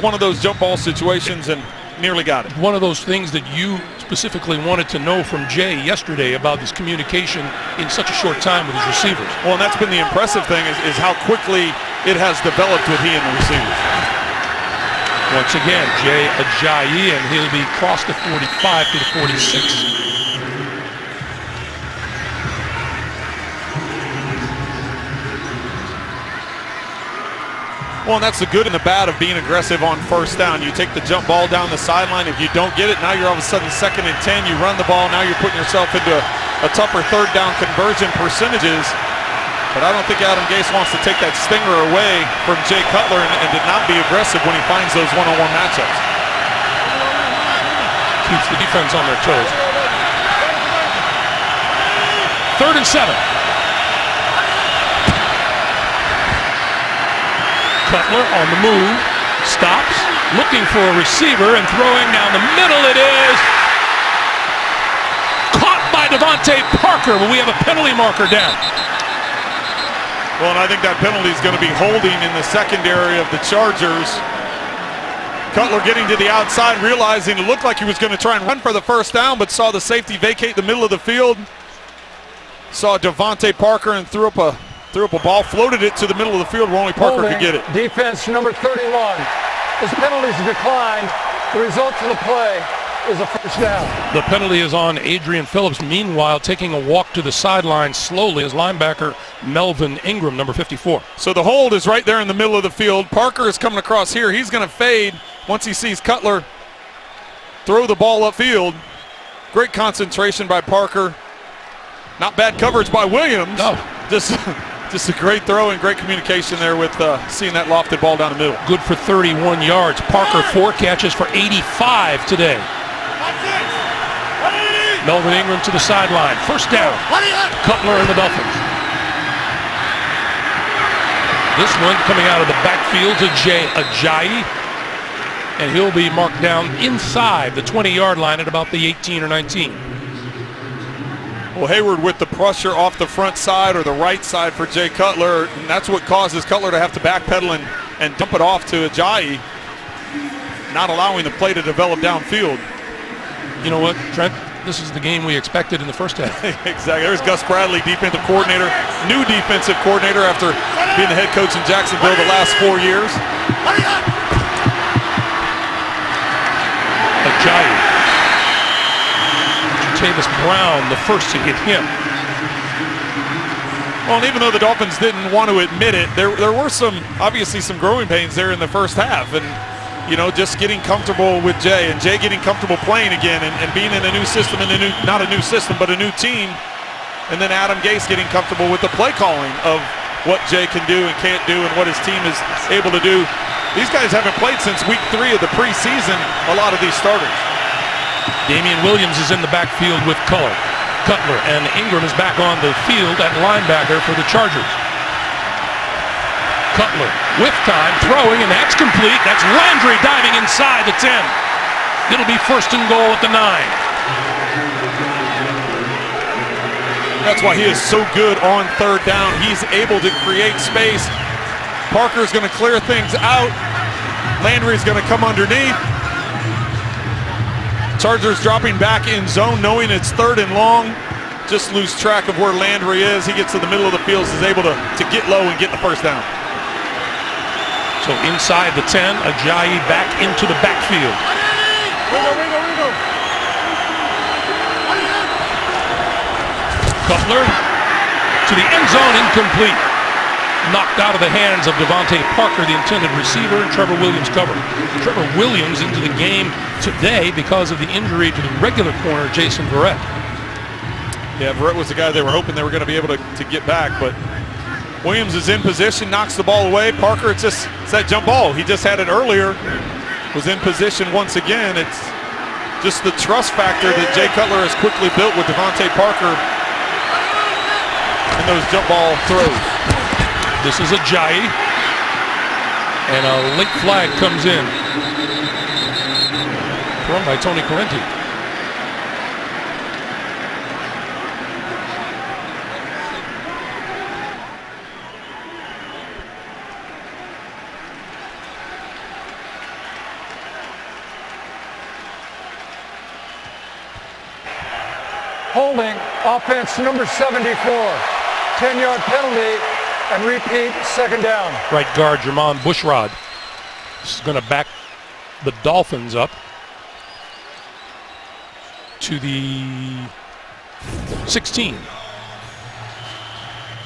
one of those jump ball situations, and nearly got it. One of those things that you specifically wanted to know from Jay yesterday about his communication in such a short time with his receivers. Well, and that's been the impressive thing is how quickly it has developed with he and the receivers. Once again, Jay Ajayi, and he'll be across the 45 to the 46. Well, and that's the good and the bad of being aggressive on first down. You take the jump ball down the sideline. If you don't get it, now you're all of a sudden 2nd and 10. You run the ball. Now you're putting yourself into a tougher third down conversion percentages. But I don't think Adam Gase wants to take that stinger away from Jay Cutler and to not be aggressive when he finds those one-on-one matchups. Keeps the defense on their toes. 3rd and 7. Cutler on the move, stops, looking for a receiver and throwing down the middle. It is caught by Devontae Parker, but we have a penalty marker down. Well, and I think that penalty is going to be holding in the secondary of the Chargers. Cutler getting to the outside, realizing it looked like he was going to try and run for the first down, but saw the safety vacate the middle of the field. Saw Devontae Parker and threw up a ball, floated it to the middle of the field where only Parker could get it. Defense number 31. As penalties declined, the result of the play is a first down. The penalty is on Adrian Phillips. Meanwhile, taking a walk to the sideline slowly is linebacker Melvin Ingram, number 54. So the hold is right there in the middle of the field. Parker is coming across here. He's going to fade once he sees Cutler throw the ball upfield. Great concentration by Parker. Not bad coverage by Williams. No. Just a great throw and great communication there with seeing that lofted ball down the middle. Good for 31 yards. Parker 4 catches for 85 today. Melvin Ingram to the sideline. First down. Cutler and the Dolphins. This one coming out of the backfield to Jay Ajayi. And he'll be marked down inside the 20-yard line at about the 18 or 19. Well, Hayward with the pressure off the front side or the right side for Jay Cutler, and that's what causes Cutler to have to backpedal and dump it off to Ajayi, not allowing the play to develop downfield. You know what, Trent? This is the game we expected in the first half. Exactly. There's Gus Bradley, defensive coordinator, new defensive coordinator after being the head coach in Jacksonville the last 4 years. Ajayi. Tavis Brown, the first to hit him. Well, and even though the Dolphins didn't want to admit it, there were obviously some growing pains there in the first half. And, you know, just getting comfortable with Jay and Jay getting comfortable playing again and being in a new system, not a new system, but a new team. And then Adam Gase getting comfortable with the play calling of what Jay can do and can't do and what his team is able to do. These guys haven't played since week 3 of the preseason, a lot of these starters. Damian Williams is in the backfield with Cutler, and Ingram is back on the field at linebacker for the Chargers. Cutler with time, throwing, and that's complete. That's Landry diving inside the 10. It'll be 1st and goal at the 9. That's why he is so good on 3rd down. He's able to create space. Parker's going to clear things out. Landry's going to come underneath. Chargers dropping back in zone, knowing it's 3rd and long. Just lose track of where Landry is. He gets to the middle of the field, is able to get low and get the first down. So inside the 10, Ajayi back into the backfield. Cutler to the end zone, incomplete. Knocked out of the hands of Devontae Parker, the intended receiver, and Trevor Williams covered. Trevor Williams into the game today because of the injury to the regular corner, Jason Verrett. Yeah, Verrett was the guy they were hoping they were going to be able to get back, but Williams is in position, knocks the ball away. Parker, it's that jump ball. He just had it earlier, was in position once again. It's just the trust factor that Jay Cutler has quickly built with Devontae Parker. in those jump ball throws. This is Ajayi, and a late flag comes in. Thrown by Tony Correnti. Holding, offense number 74. 10-yard penalty, and repeat, second down. Right guard Jermon Bushrod. This is going to back the Dolphins up to the 16.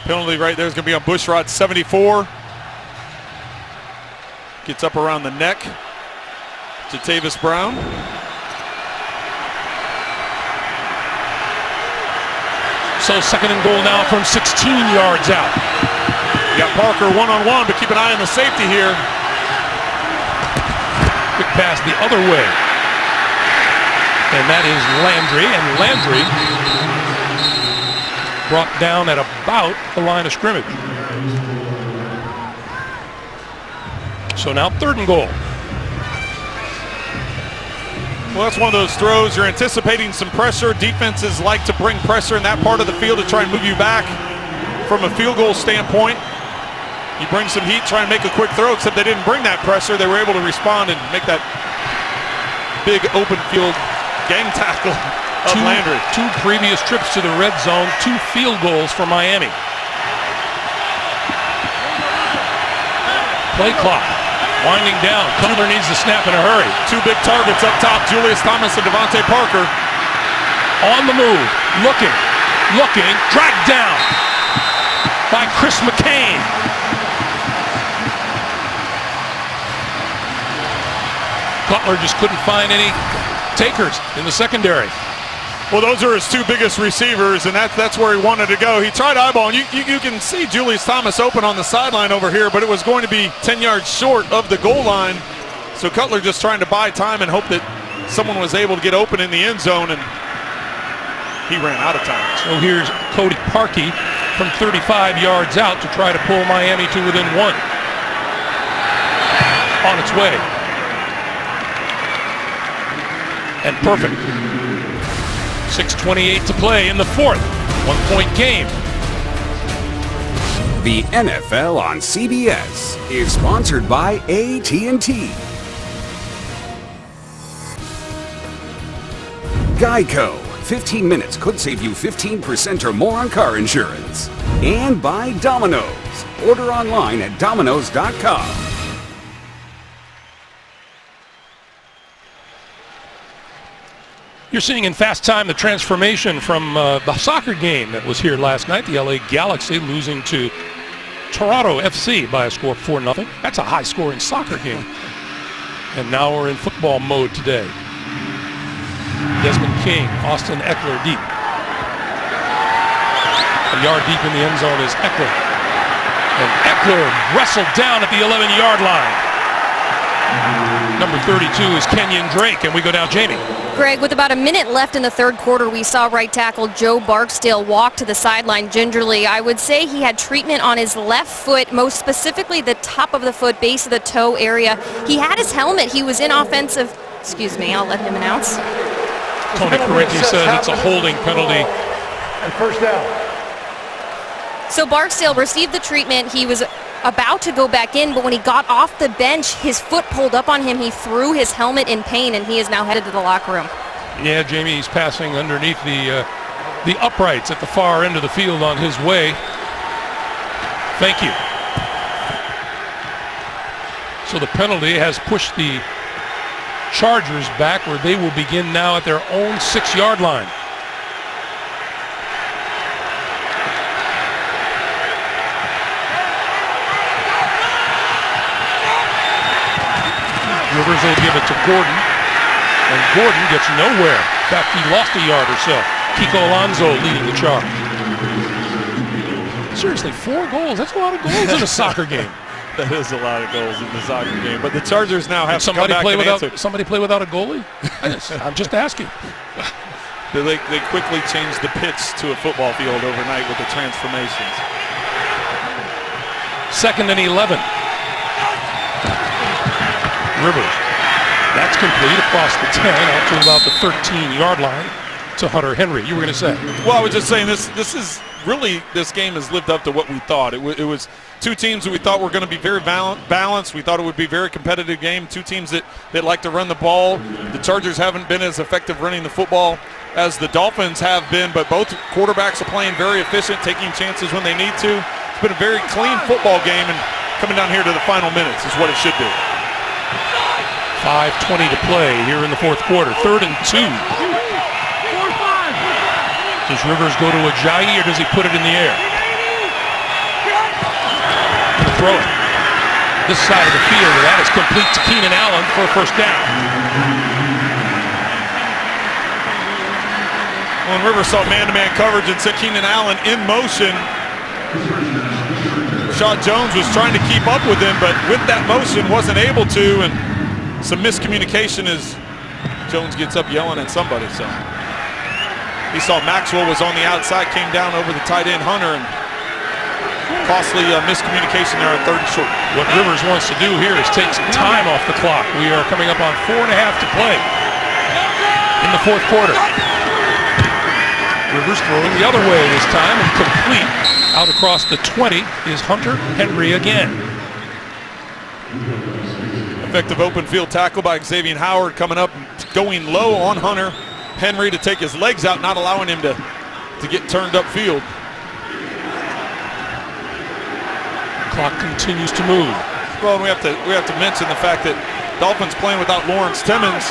Penalty right there is going to be on Bushrod, 74. Gets up around the neck. Jatavis Brown. So second and goal now from 16 yards out. You got Parker one-on-one, but keep an eye on the safety here. Quick pass the other way. And that is Landry, and Landry brought down at about the line of scrimmage. So now third and goal. Well, that's one of those throws. You're anticipating some pressure. Defenses like to bring pressure in that part of the field to try and move you back from a field goal standpoint. You bring some heat, try and make a quick throw, except they didn't bring that pressure. They were able to respond and make that big open field gang tackle of Landry. Two previous trips to the red zone, 2 field goals for Miami. Play clock winding down. Cutler needs to snap in a hurry. 2 big targets up top, Julius Thomas and Devontae Parker. On the move, looking, dragged down by Chris McCain. Cutler just couldn't find any takers in the secondary. Well, those are his 2 biggest receivers, and that's where he wanted to go. He tried eyeballing. You can see Julius Thomas open on the sideline over here, but it was going to be 10 yards short of the goal line. So Cutler just trying to buy time and hope that someone was able to get open in the end zone, and he ran out of time. So here's Cody Parkey from 35 yards out to try to pull Miami to within 1. On its way. And perfect. 6:28 to play in the fourth. 1-point game. The NFL on CBS is sponsored by AT&T. Geico. 15 minutes could save you 15% or more on car insurance. And by Domino's. Order online at Domino's.com. You're seeing in fast time the transformation from the soccer game that was here last night. The LA Galaxy losing to Toronto FC by a score of 4-0. That's a high-scoring soccer game. And now we're in football mode today. Desmond King, Austin Eckler deep. A yard deep in the end zone is Eckler. And Eckler wrestled down at the 11-yard line. Number 32 is Kenyon Drake, and we go down Jamie. Greg, with about a minute left in the third quarter, we saw right tackle Joe Barksdale walk to the sideline gingerly. I would say he had treatment on his left foot, most specifically the top of the foot, base of the toe area. He had his helmet. He was in offensive. Excuse me, I'll let him announce. Tony Correnti says it's a holding penalty. And first down. So Barksdale received the treatment. He was about to go back in, but when he got off the bench, his foot pulled up on him. He threw his helmet in pain, and he is now headed to the locker room. Yeah, Jamie, he's passing underneath the uprights at the far end of the field on his way. Thank you. So the penalty has pushed the Chargers back, where they will begin now at their own 6-yard line. Rivers will give it to Gordon, and Gordon gets nowhere. In fact, he lost a yard or so. Kiko Alonso leading the charge. Seriously, 4 goals. That's a lot of goals in a soccer game. That is a lot of goals in the soccer game. But the Chargers now have to come back and answer. Somebody play without a goalie? I'm just asking. They quickly changed the pitch to a football field overnight with the transformations. 2nd and 11. Rivers. That's complete across the 10 out to about the 13-yard line to Hunter Henry. You were going to say? Well, I was just saying this game has lived up to what we thought. It was two teams that we thought were going to be very balanced. We thought it would be a very competitive game. Two teams that like to run the ball. The Chargers haven't been as effective running the football as the Dolphins have been, but both quarterbacks are playing very efficient, taking chances when they need to. It's been a very clean football game, and coming down here to the final minutes is what it should be. 5:20 to play here in the fourth quarter. 3rd and 2. Does Rivers go to Ajayi or does he put it in the air? Gonna throw it. This side of the field, that is complete to Keenan Allen for a first down. Well, and Rivers saw man-to-man coverage and sent Keenan Allen in motion. Rashad Jones was trying to keep up with him, but with that motion wasn't able to, and some miscommunication as Jones gets up yelling at somebody. So he saw Maxwell was on the outside, came down over the tight end Hunter, and costly miscommunication there on 3rd and short. What Rivers wants to do here is take some time off the clock. We are coming up on 4.5 to play in the fourth quarter. Rivers throwing the other way this time and complete. Out across the 20 is Hunter Henry again. Effective open field tackle by Xavier Howard coming up, going low on Hunter Henry to take his legs out, not allowing him to get turned upfield. Clock continues to move. Well, we have to mention the fact that Dolphins playing without Lawrence Timmons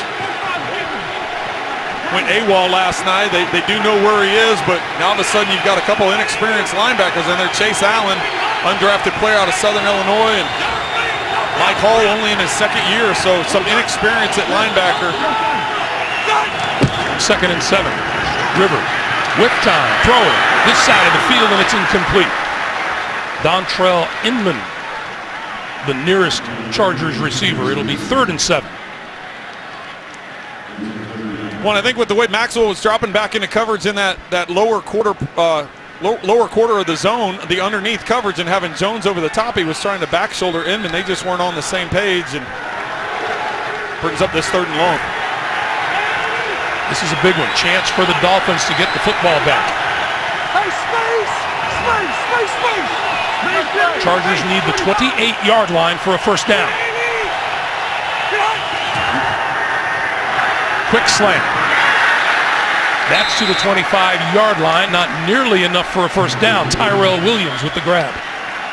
went AWOL last night. They do know where he is, but now all of a sudden you've got a couple inexperienced linebackers in there. Chase Allen, undrafted player out of Southern Illinois, and Mike Hall only in his 2nd year, so some inexperience at linebacker. 2nd and 7. Rivers with time, throwing this side of the field, and it's incomplete. Dontrell Inman, the nearest Chargers receiver. It'll be 3rd and 7. Well, I think with the way Maxwell was dropping back into coverage in that lower quarter of the zone, the underneath coverage, and having Jones over the top, he was trying to back shoulder Inman. They just weren't on the same page, and brings up this 3rd and long. This is a big one. Chance for the Dolphins to get the football back. Chargers need the 28-yard line for a first down. Quick slant. That's to the 25-yard line. Not nearly enough for a first down. Tyrell Williams with the grab.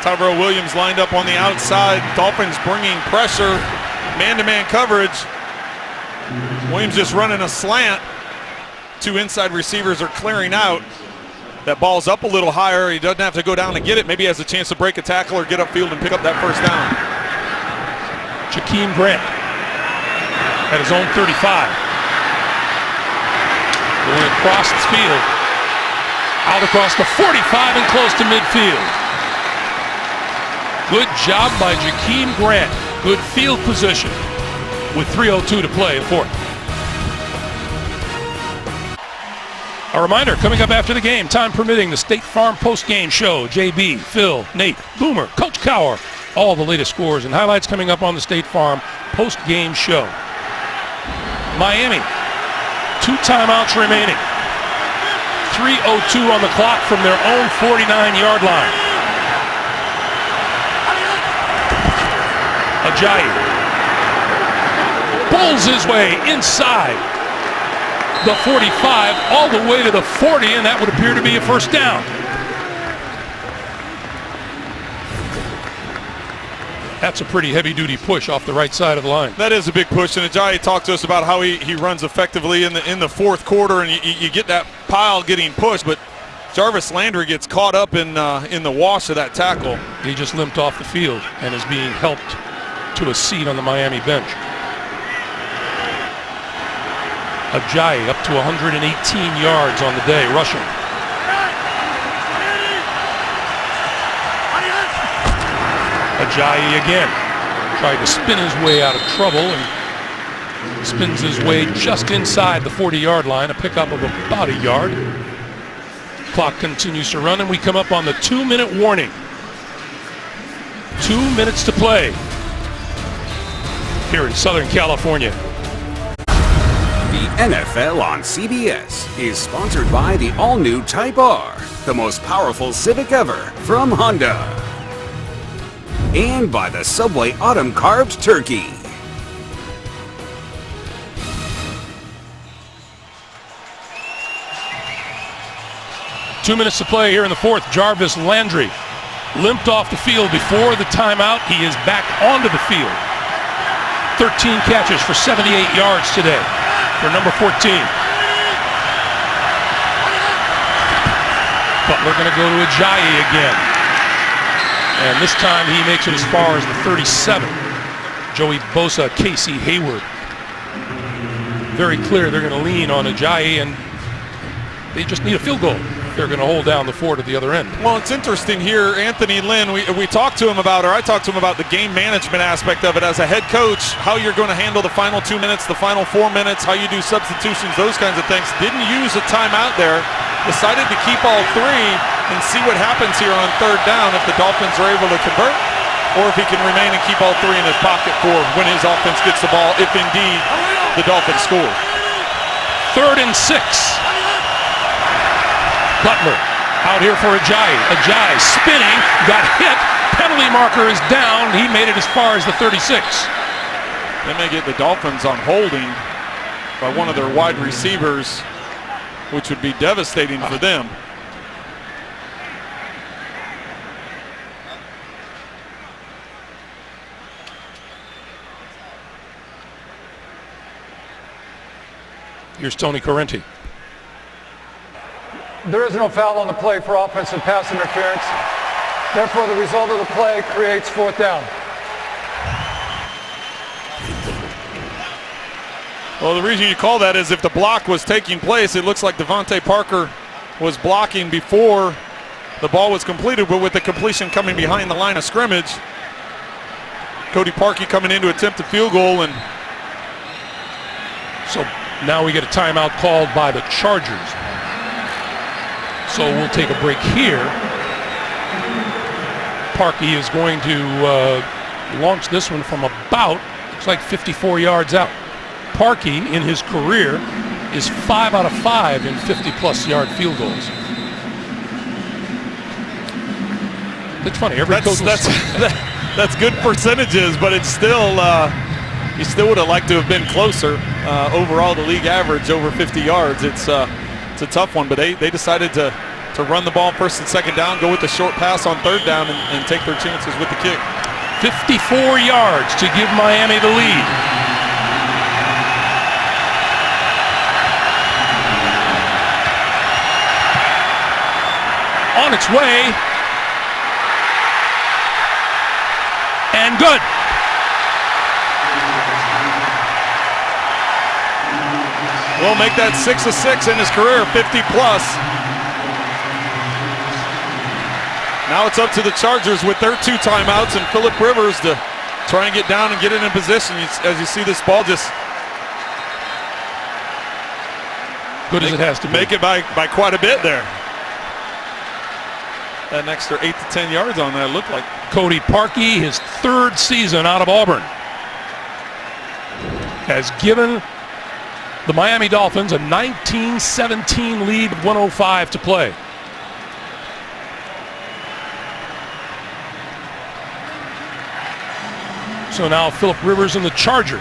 Tyrell Williams lined up on the outside. Dolphins bringing pressure, man-to-man coverage. Williams just running a slant. 2 inside receivers are clearing out. That ball's up a little higher. He doesn't have to go down and get it. Maybe he has a chance to break a tackle or get upfield and pick up that first down. Jakeem Grant at his own 35. Going across the field. Out across the 45 and close to midfield. Good job by Jakeem Grant. Good field position with 3:02 to play in fourth. A reminder, coming up after the game, time permitting, the State Farm post-game show. JB, Phil, Nate, Boomer, Coach Cower, all the latest scores and highlights coming up on the State Farm post-game show. Miami, 2 timeouts remaining. 3:02 on the clock from their own 49-yard line. Ajayi pulls his way inside the 45 all the way to the 40, and that would appear to be a first down. That's a pretty heavy-duty push off the right side of the line. That is a big push, and Ajayi talked to us about how he runs effectively in the fourth quarter, and you get that pile getting pushed, but Jarvis Landry gets caught up in the wash of that tackle. He just limped off the field and is being helped to a seat on the Miami bench. Ajayi up to 118 yards on the day, rushing. Ajayi again tried to spin his way out of trouble and Spins his way just inside the 40-yard line, a pickup of about a yard. Clock continues to run, and we come up on the 2-minute warning. 2 minutes to play here in Southern California. The NFL on CBS is sponsored by the all-new Type R, the most powerful Civic ever from Honda. And by the Subway Autumn Carved Turkey. Two minutes to play here in the fourth. Jarvis Landry limped off the field before the timeout. He is back onto the field. 13 catches for 78 yards today for number 14. Butler going to go to Ajayi again. And this time he makes it as far as the 37. Joey Bosa, Casey Hayward. Very clear they're going to lean on Ajayi, and they just need a field goal. They're going to hold down the fort at the other end. Well, it's interesting here. Anthony Lynn, we talked to him about, or I talked to him about the game management aspect of it as a head coach, how you're going to handle the final 2 minutes, the final 4 minutes, how you do substitutions, those kinds of things. Didn't use a timeout there. Decided to keep all three and see what happens here on third down if the Dolphins are able to convert, or if he can remain and keep all three in his pocket for when his offense gets the ball, if indeed the Dolphins score. 3rd and 6. Butler out here for Ajayi. Ajayi spinning, got hit. Penalty marker is down. He made it as far as the 36. They may get the Dolphins on holding by one of their wide receivers, which would be devastating for them. Here's Tony Correnti. There is no foul on the play for offensive pass interference. Therefore, the result of the play creates 4th down. Well, the reason you call that is if the block was taking place, it looks like Devontae Parker was blocking before the ball was completed, but with the completion coming behind the line of scrimmage, Cody Parkey coming in to attempt a field goal, and so now we get a timeout called by the Chargers. So we'll take a break here. Parkey is going to launch this one from about, looks like 54 yards out. Parkey in his career is 5 out of 5 in 50-plus yard field goals. It's funny. Every coach that's good percentages, but it's still you still would have liked to have been closer. Overall, the league average over 50 yards. It's a tough one, but they decided to run the ball 1st and 2nd down, go with the short pass on 3rd down, and take their chances with the kick. 54 yards to give Miami the lead. On its way. And good. Will make that 6 of 6 in his career, 50-plus. Now it's up to the Chargers with their 2 timeouts and Phillip Rivers to try and get down and get it in position. As you see this ball just good as it has to be. Make it by quite a bit there. That extra 8 to 10 yards on that looked like. Cody Parkey, his 3rd season out of Auburn, has given the Miami Dolphins a 19-17 lead, 105 to play. So now Phillip Rivers and the Chargers,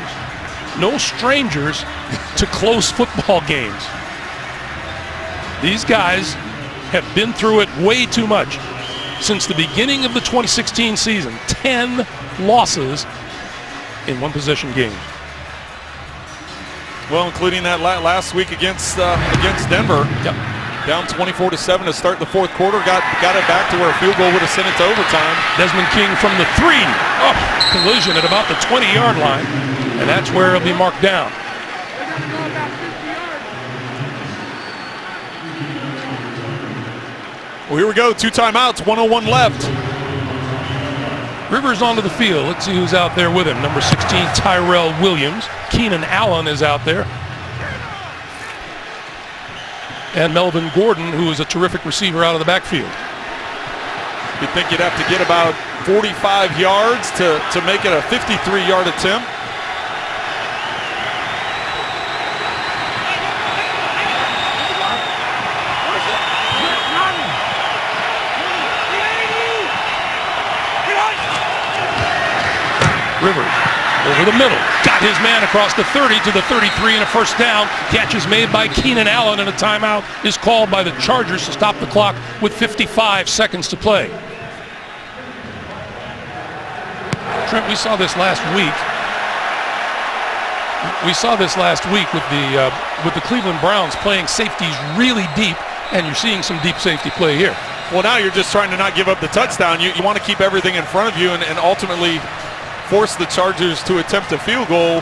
no strangers to close football games. These guys have been through it way too much. Since the beginning of the 2016 season, 10 losses in one-possession games. Well, including that last week against Denver. Yep. Down 24-7 to start the 4th quarter. Got it back to where a field goal would have sent it to overtime. Desmond King from the 3. Oh, collision at about the 20-yard line. And that's where it'll be marked down. Well, here we go. 2 timeouts, 1:01 left. Rivers onto the field. Let's see who's out there with him. Number 16, Tyrell Williams. Keenan Allen is out there. And Melvin Gordon, who is a terrific receiver out of the backfield. You'd think you'd have to get about 45 yards to make it a 53-yard attempt. Rivers over the middle, got his man across the 30 to the 33 and a first down. Catch is made by Keenan Allen, and a timeout is called by the Chargers to stop the clock with 55 seconds to play. Trent, we saw this last week. We saw this last week with the Cleveland Browns playing safeties really deep, and you're seeing some deep safety play here. Well, now you're just trying to not give up the touchdown. You want to keep everything in front of you and ultimately force the Chargers to attempt a field goal.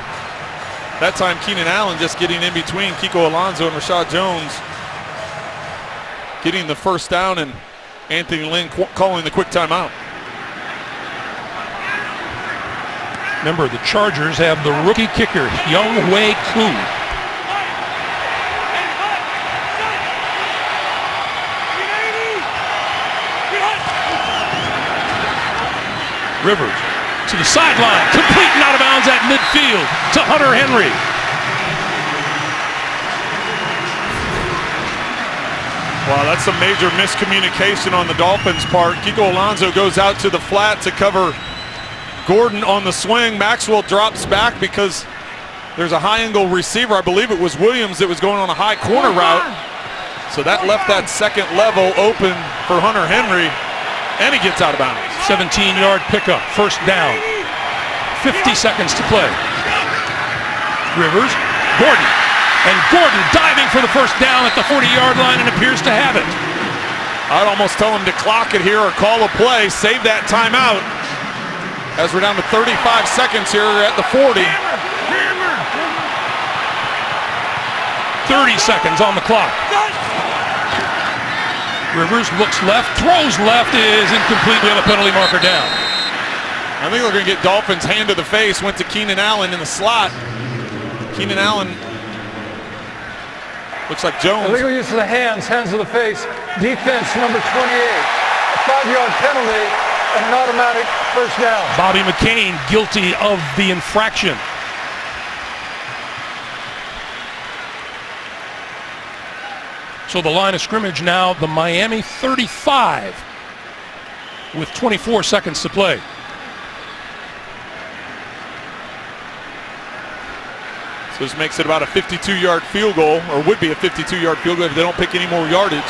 That time Keenan Allen just getting in between Kiko Alonso and Rashad Jones, getting the first down, and Anthony Lynn calling the quick timeout. Remember, the Chargers have the rookie kicker, Younghoe Koo. Rivers to the sideline, complete and out of bounds at midfield to Hunter Henry. Wow, that's a major miscommunication on the Dolphins' part. Kiko Alonso goes out to the flat to cover Gordon on the swing. Maxwell drops back because there's a high-angle receiver. I believe it was Williams that was going on a high corner route. So that left that second level open for Hunter Henry, and he gets out of bounds. 17-yard pickup, first down. 50 seconds to play. Rivers, Gordon, and Gordon diving for the first down at the 40-yard line and appears to have it. I'd almost tell him to clock it here or call a play, save that timeout, as we're down to 35 seconds here at the 40. 30 seconds on the clock. Rivers looks left, throws left, is incomplete. We have a penalty marker down. I think we're going to get Dolphins hand to the face. Went to Keenan Allen in the slot. Keenan Allen looks like Jones. Illegal use of the hands to the face. Defense number 28. A 5-yard penalty and an automatic first down. Bobby McCain guilty of the infraction. So the line of scrimmage now, the Miami 35 with 24 seconds to play. So this makes it about a 52-yard field goal, or would be a 52-yard field goal if they don't pick any more yardage.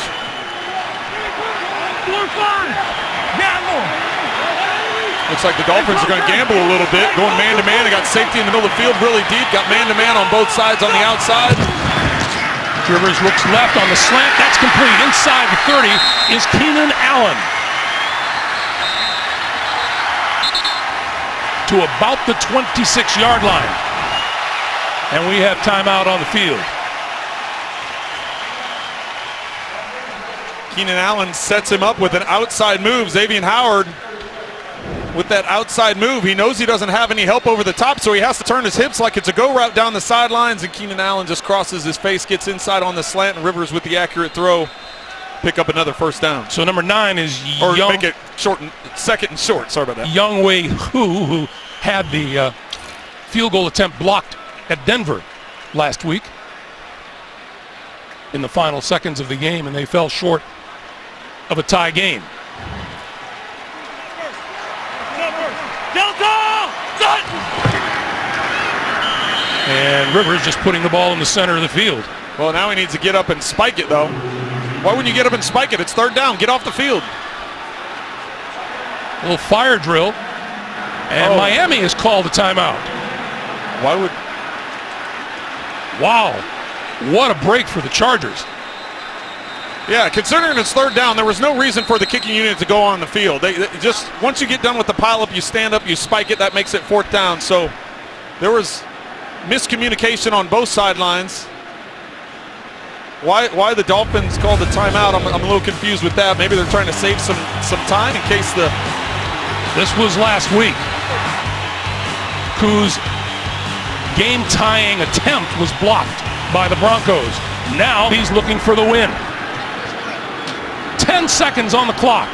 Looks like the Dolphins are going to gamble a little bit, going man-to-man. They got safety in the middle of the field really deep, got man-to-man on both sides on the outside. Rivers looks left on the slant. That's complete. Inside the 30 is Keenan Allen. To about the 26-yard line. And we have timeout on the field. Keenan Allen sets him up with an outside move. Xavier Howard with that outside move. He knows he doesn't have any help over the top, so he has to turn his hips like it's a go route down the sidelines, and Keenan Allen just crosses his face, gets inside on the slant, and Rivers with the accurate throw pick up another first down. So number 9 is make it short, second and short. Sorry about that. Younghoe Koo, who had the field goal attempt blocked at Denver last week in the final seconds of the game, and they fell short of a tie game. And Rivers just putting the ball in the center of the field. Well, now he needs to get up and spike it, though. Why wouldn't you get up and spike it? It's third down. Get off the field. A little fire drill. And Miami has called a timeout. Why would... Wow. What a break for the Chargers. Yeah, considering it's third down, there was no reason for the kicking unit to go on the field. They just, once you get done with the pileup, you stand up, you spike it, that makes it fourth down. So there was miscommunication on both sidelines. Why the Dolphins called the timeout, I'm a little confused with that. Maybe they're trying to save some time in case the This was last week. Koo's game-tying attempt was blocked by the Broncos. Now he's looking for the win. 10 seconds on the clock.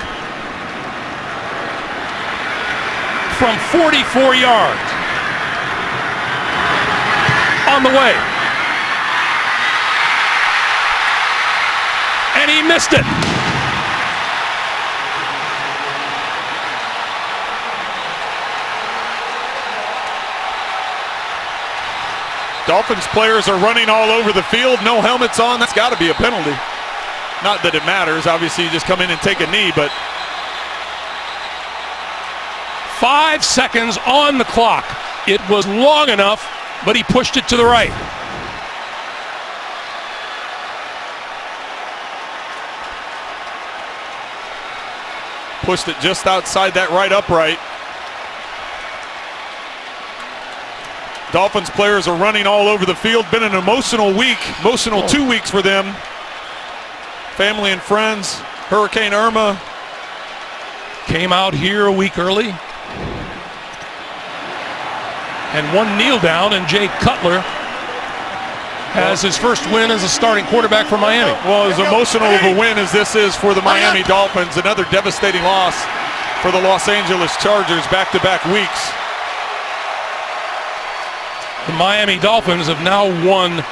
From 44 yards. On the way. And he missed it. Dolphins players are running all over the field, no helmets on. That's got to be a penalty. Not that it matters. Obviously, you just come in and take a knee, but 5 seconds on the clock. It was long enough, but he pushed it to the right. Pushed it just outside that right upright. Dolphins players are running all over the field. Been an emotional week, emotional 2 weeks for them. Family and friends. Hurricane Irma came out here a week early. And one kneel down, and Jay Cutler has his first win as a starting quarterback for Miami. Well, as emotional of a win as this is for the Miami Dolphins, another devastating loss for the Los Angeles Chargers back-to-back weeks. The Miami Dolphins have now won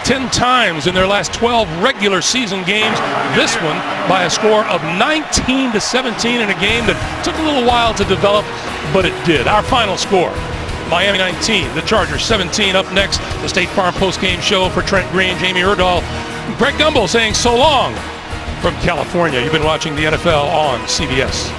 10 times in their last 12 regular season games. This one by a score of 19-17 in a game that took a little while to develop, but it did. Our final score, Miami 19, the Chargers 17. Up next, the State Farm post-game show for Trent Green, Jamie Erdahl, Greg Gumbel saying so long from California. You've been watching the NFL on CBS.